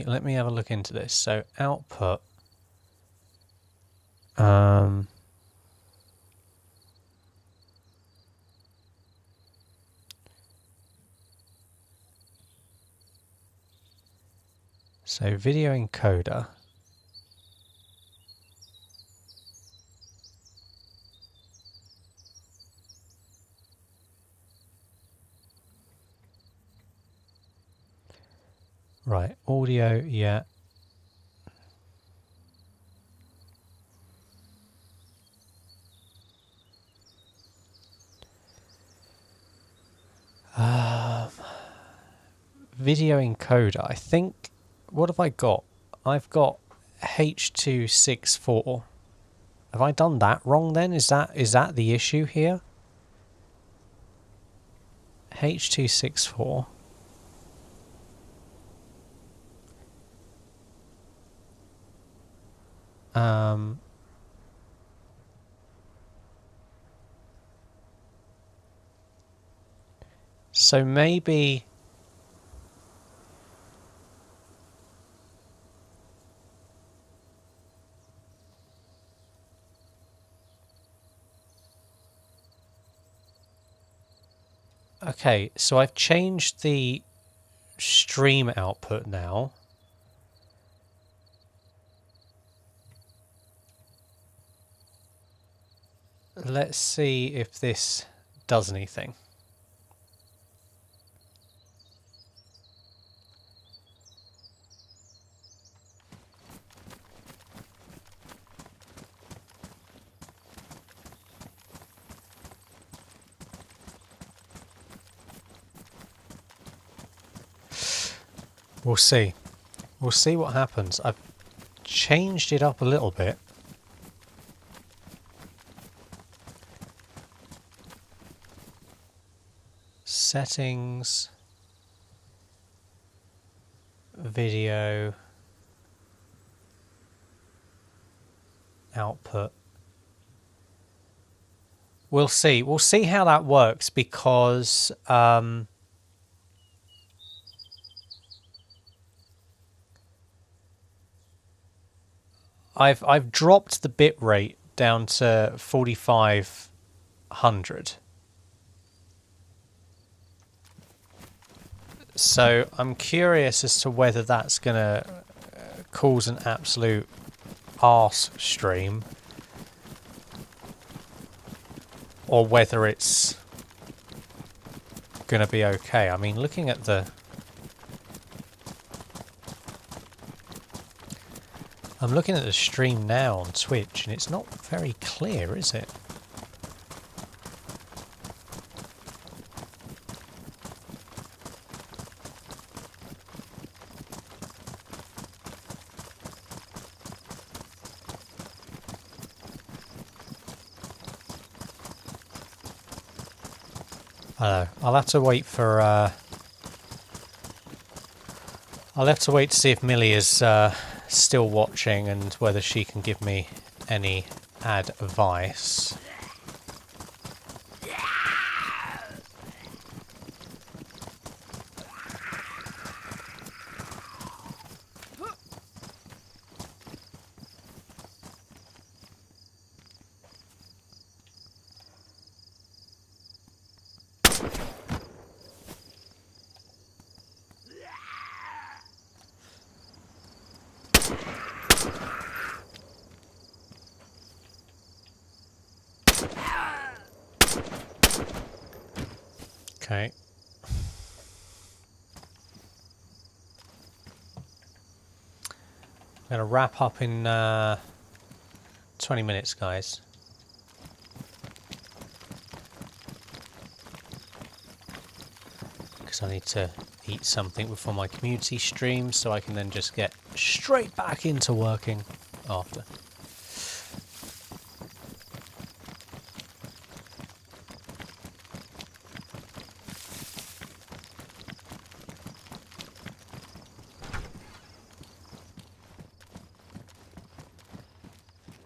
Let me have a look into this. So output. So video encoder. Right, audio, yeah. Video encoder. I think, what have I got? I've got H.264. Have I done that wrong then? Is that the issue here? H.264. So maybe... Okay, so I've changed the stream output now. Let's see if this does anything. We'll see. We'll see what happens. I've changed it up a little bit. Settings. Video. Output. We'll see. We'll see how that works because... I've dropped the bit rate down to 4500. So I'm curious as to whether that's going to cause an absolute arse stream or whether it's going to be okay. I mean, looking at the... I'm looking at the stream now on Twitch, and it's not very clear, is it? I don't know. I'll have to wait for... I'll have to wait to see if Millie is... still watching and whether she can give me any advice. Okay. I'm going to wrap up in 20 minutes, guys. Because I need to eat something before my community stream, so I can then just get straight back into working after.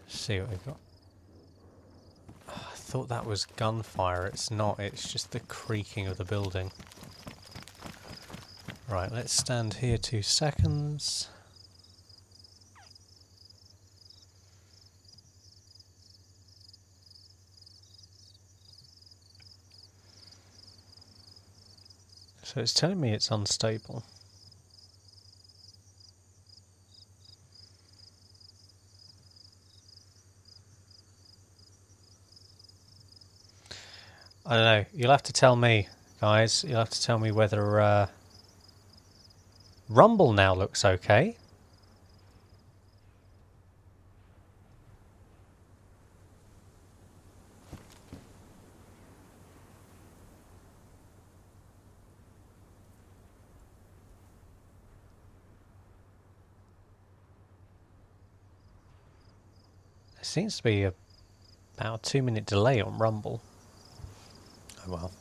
See what we've got. Oh, I thought that was gunfire. It's not. It's just the creaking of the building. Right, let's stand here 2 seconds. So it's telling me it's unstable. I don't know. You'll have to tell me, guys. You'll have to tell me whether Rumble now looks okay. There seems to be about a 2-minute delay on Rumble. Oh well.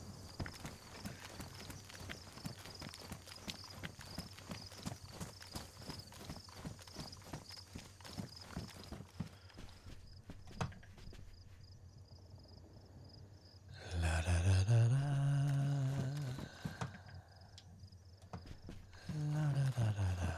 La da da da da. La da da da da.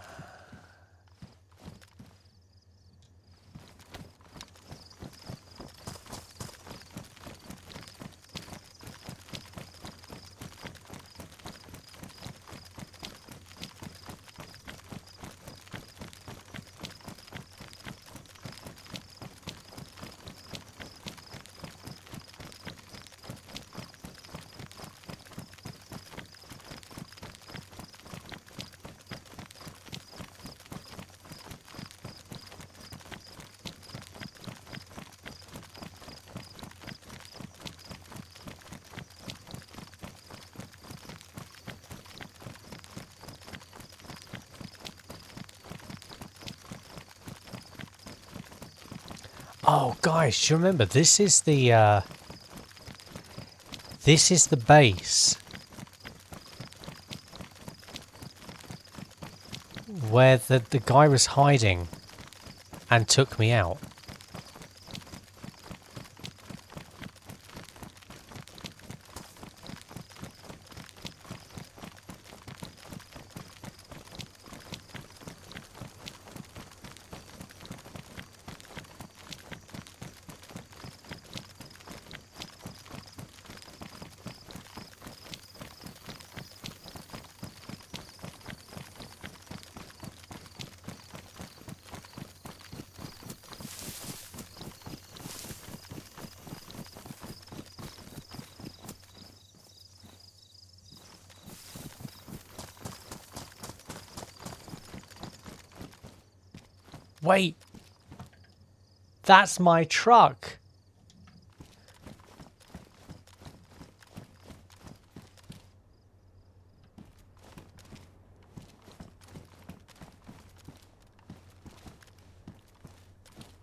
Oh, guys, do you remember this is the base where the guy was hiding and took me out. Wait, that's my truck.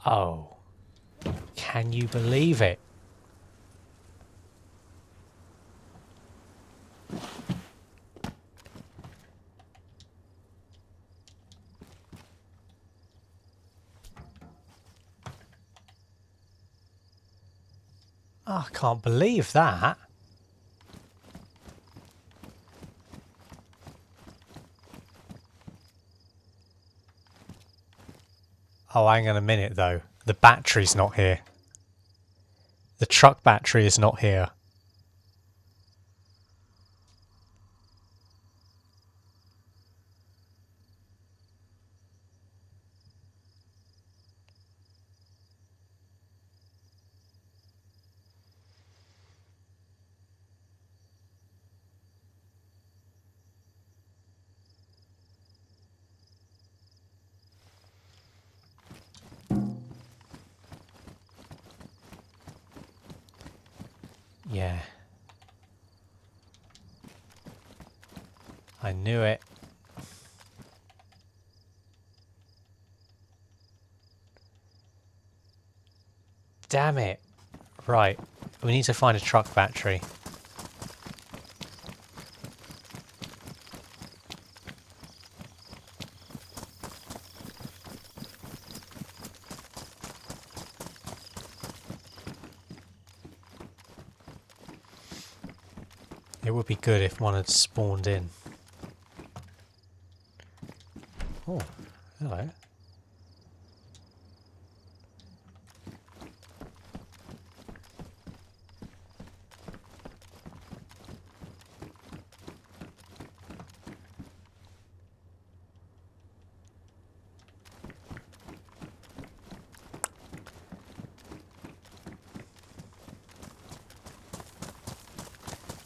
Oh, can you believe it? Oh, I can't believe that. Oh, hang on a minute though. The battery's not here. The truck battery is not here. Yeah. I knew it. Damn it. Right. We need to find a truck battery. It would be good if one had spawned in. Oh, hello.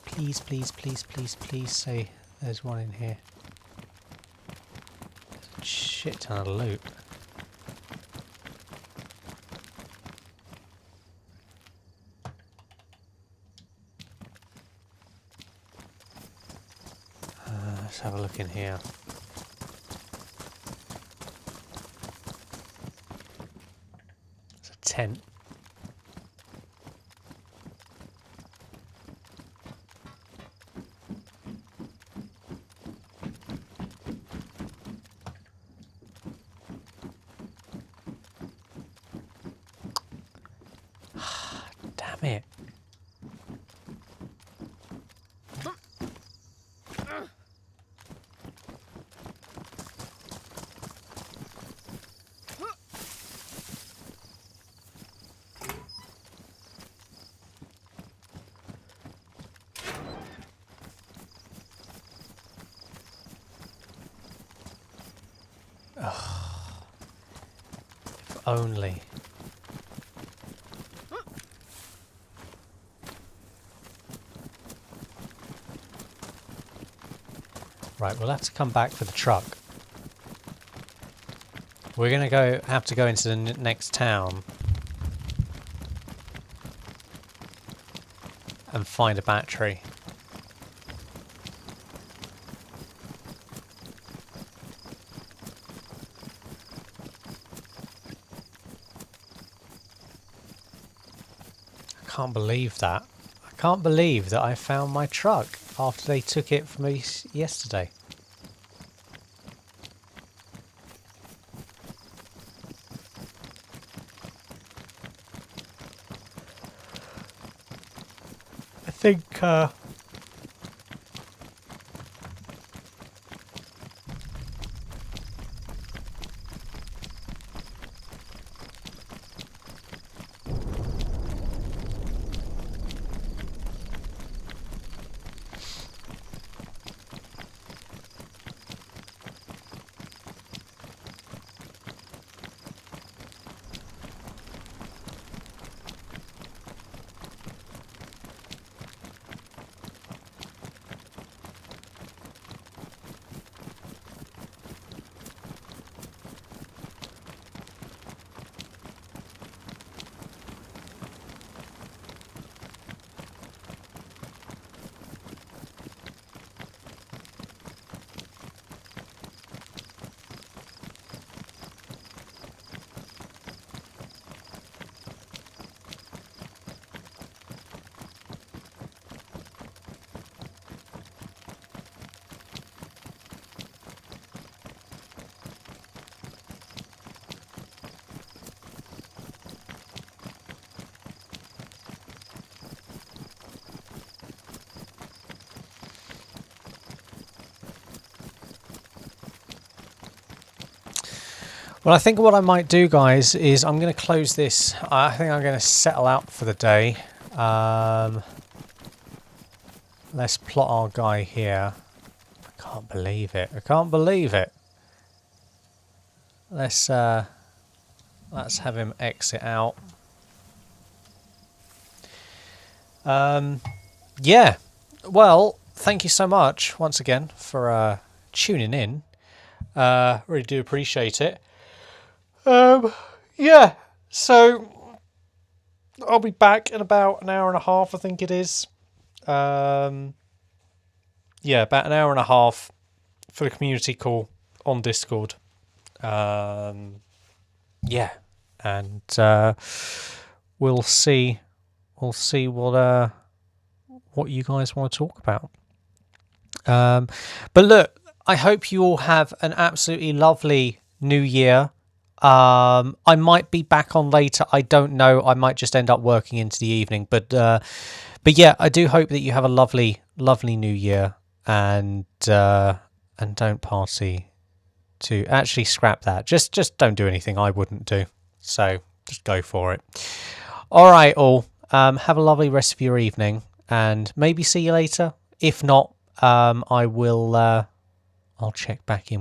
Please, please, please, please, please say there's one in here. There's a shit ton of loot. Let's have a look in here. There's a tent. Damn it. If only. Right, we'll have to come back for the truck. We're going to have to go into the next town and find a battery. I can't believe that. I can't believe that I found my truck after they took it from me yesterday. I think well, I think what I might do, guys, is I'm going to close this. I think I'm going to settle out for the day. Let's plot our guy here. I can't believe it. I can't believe it. Let's have him exit out. Yeah. Well, thank you so much once again for tuning in. Really do appreciate it. Yeah, so I'll be back in about an hour and a half, I think it is. Yeah, about an hour and a half for the community call on Discord. Yeah, and we'll see what you guys want to talk about. But look, I hope you all have an absolutely lovely new year. I might be back on later. I don't know. I might just end up working into the evening. But yeah, I do hope that you have a lovely new year, and don't party. To actually scrap that. Just don't do anything I wouldn't do. So just go for it. All right, all. Have a lovely rest of your evening, and maybe see you later. If not, I will. I'll check back in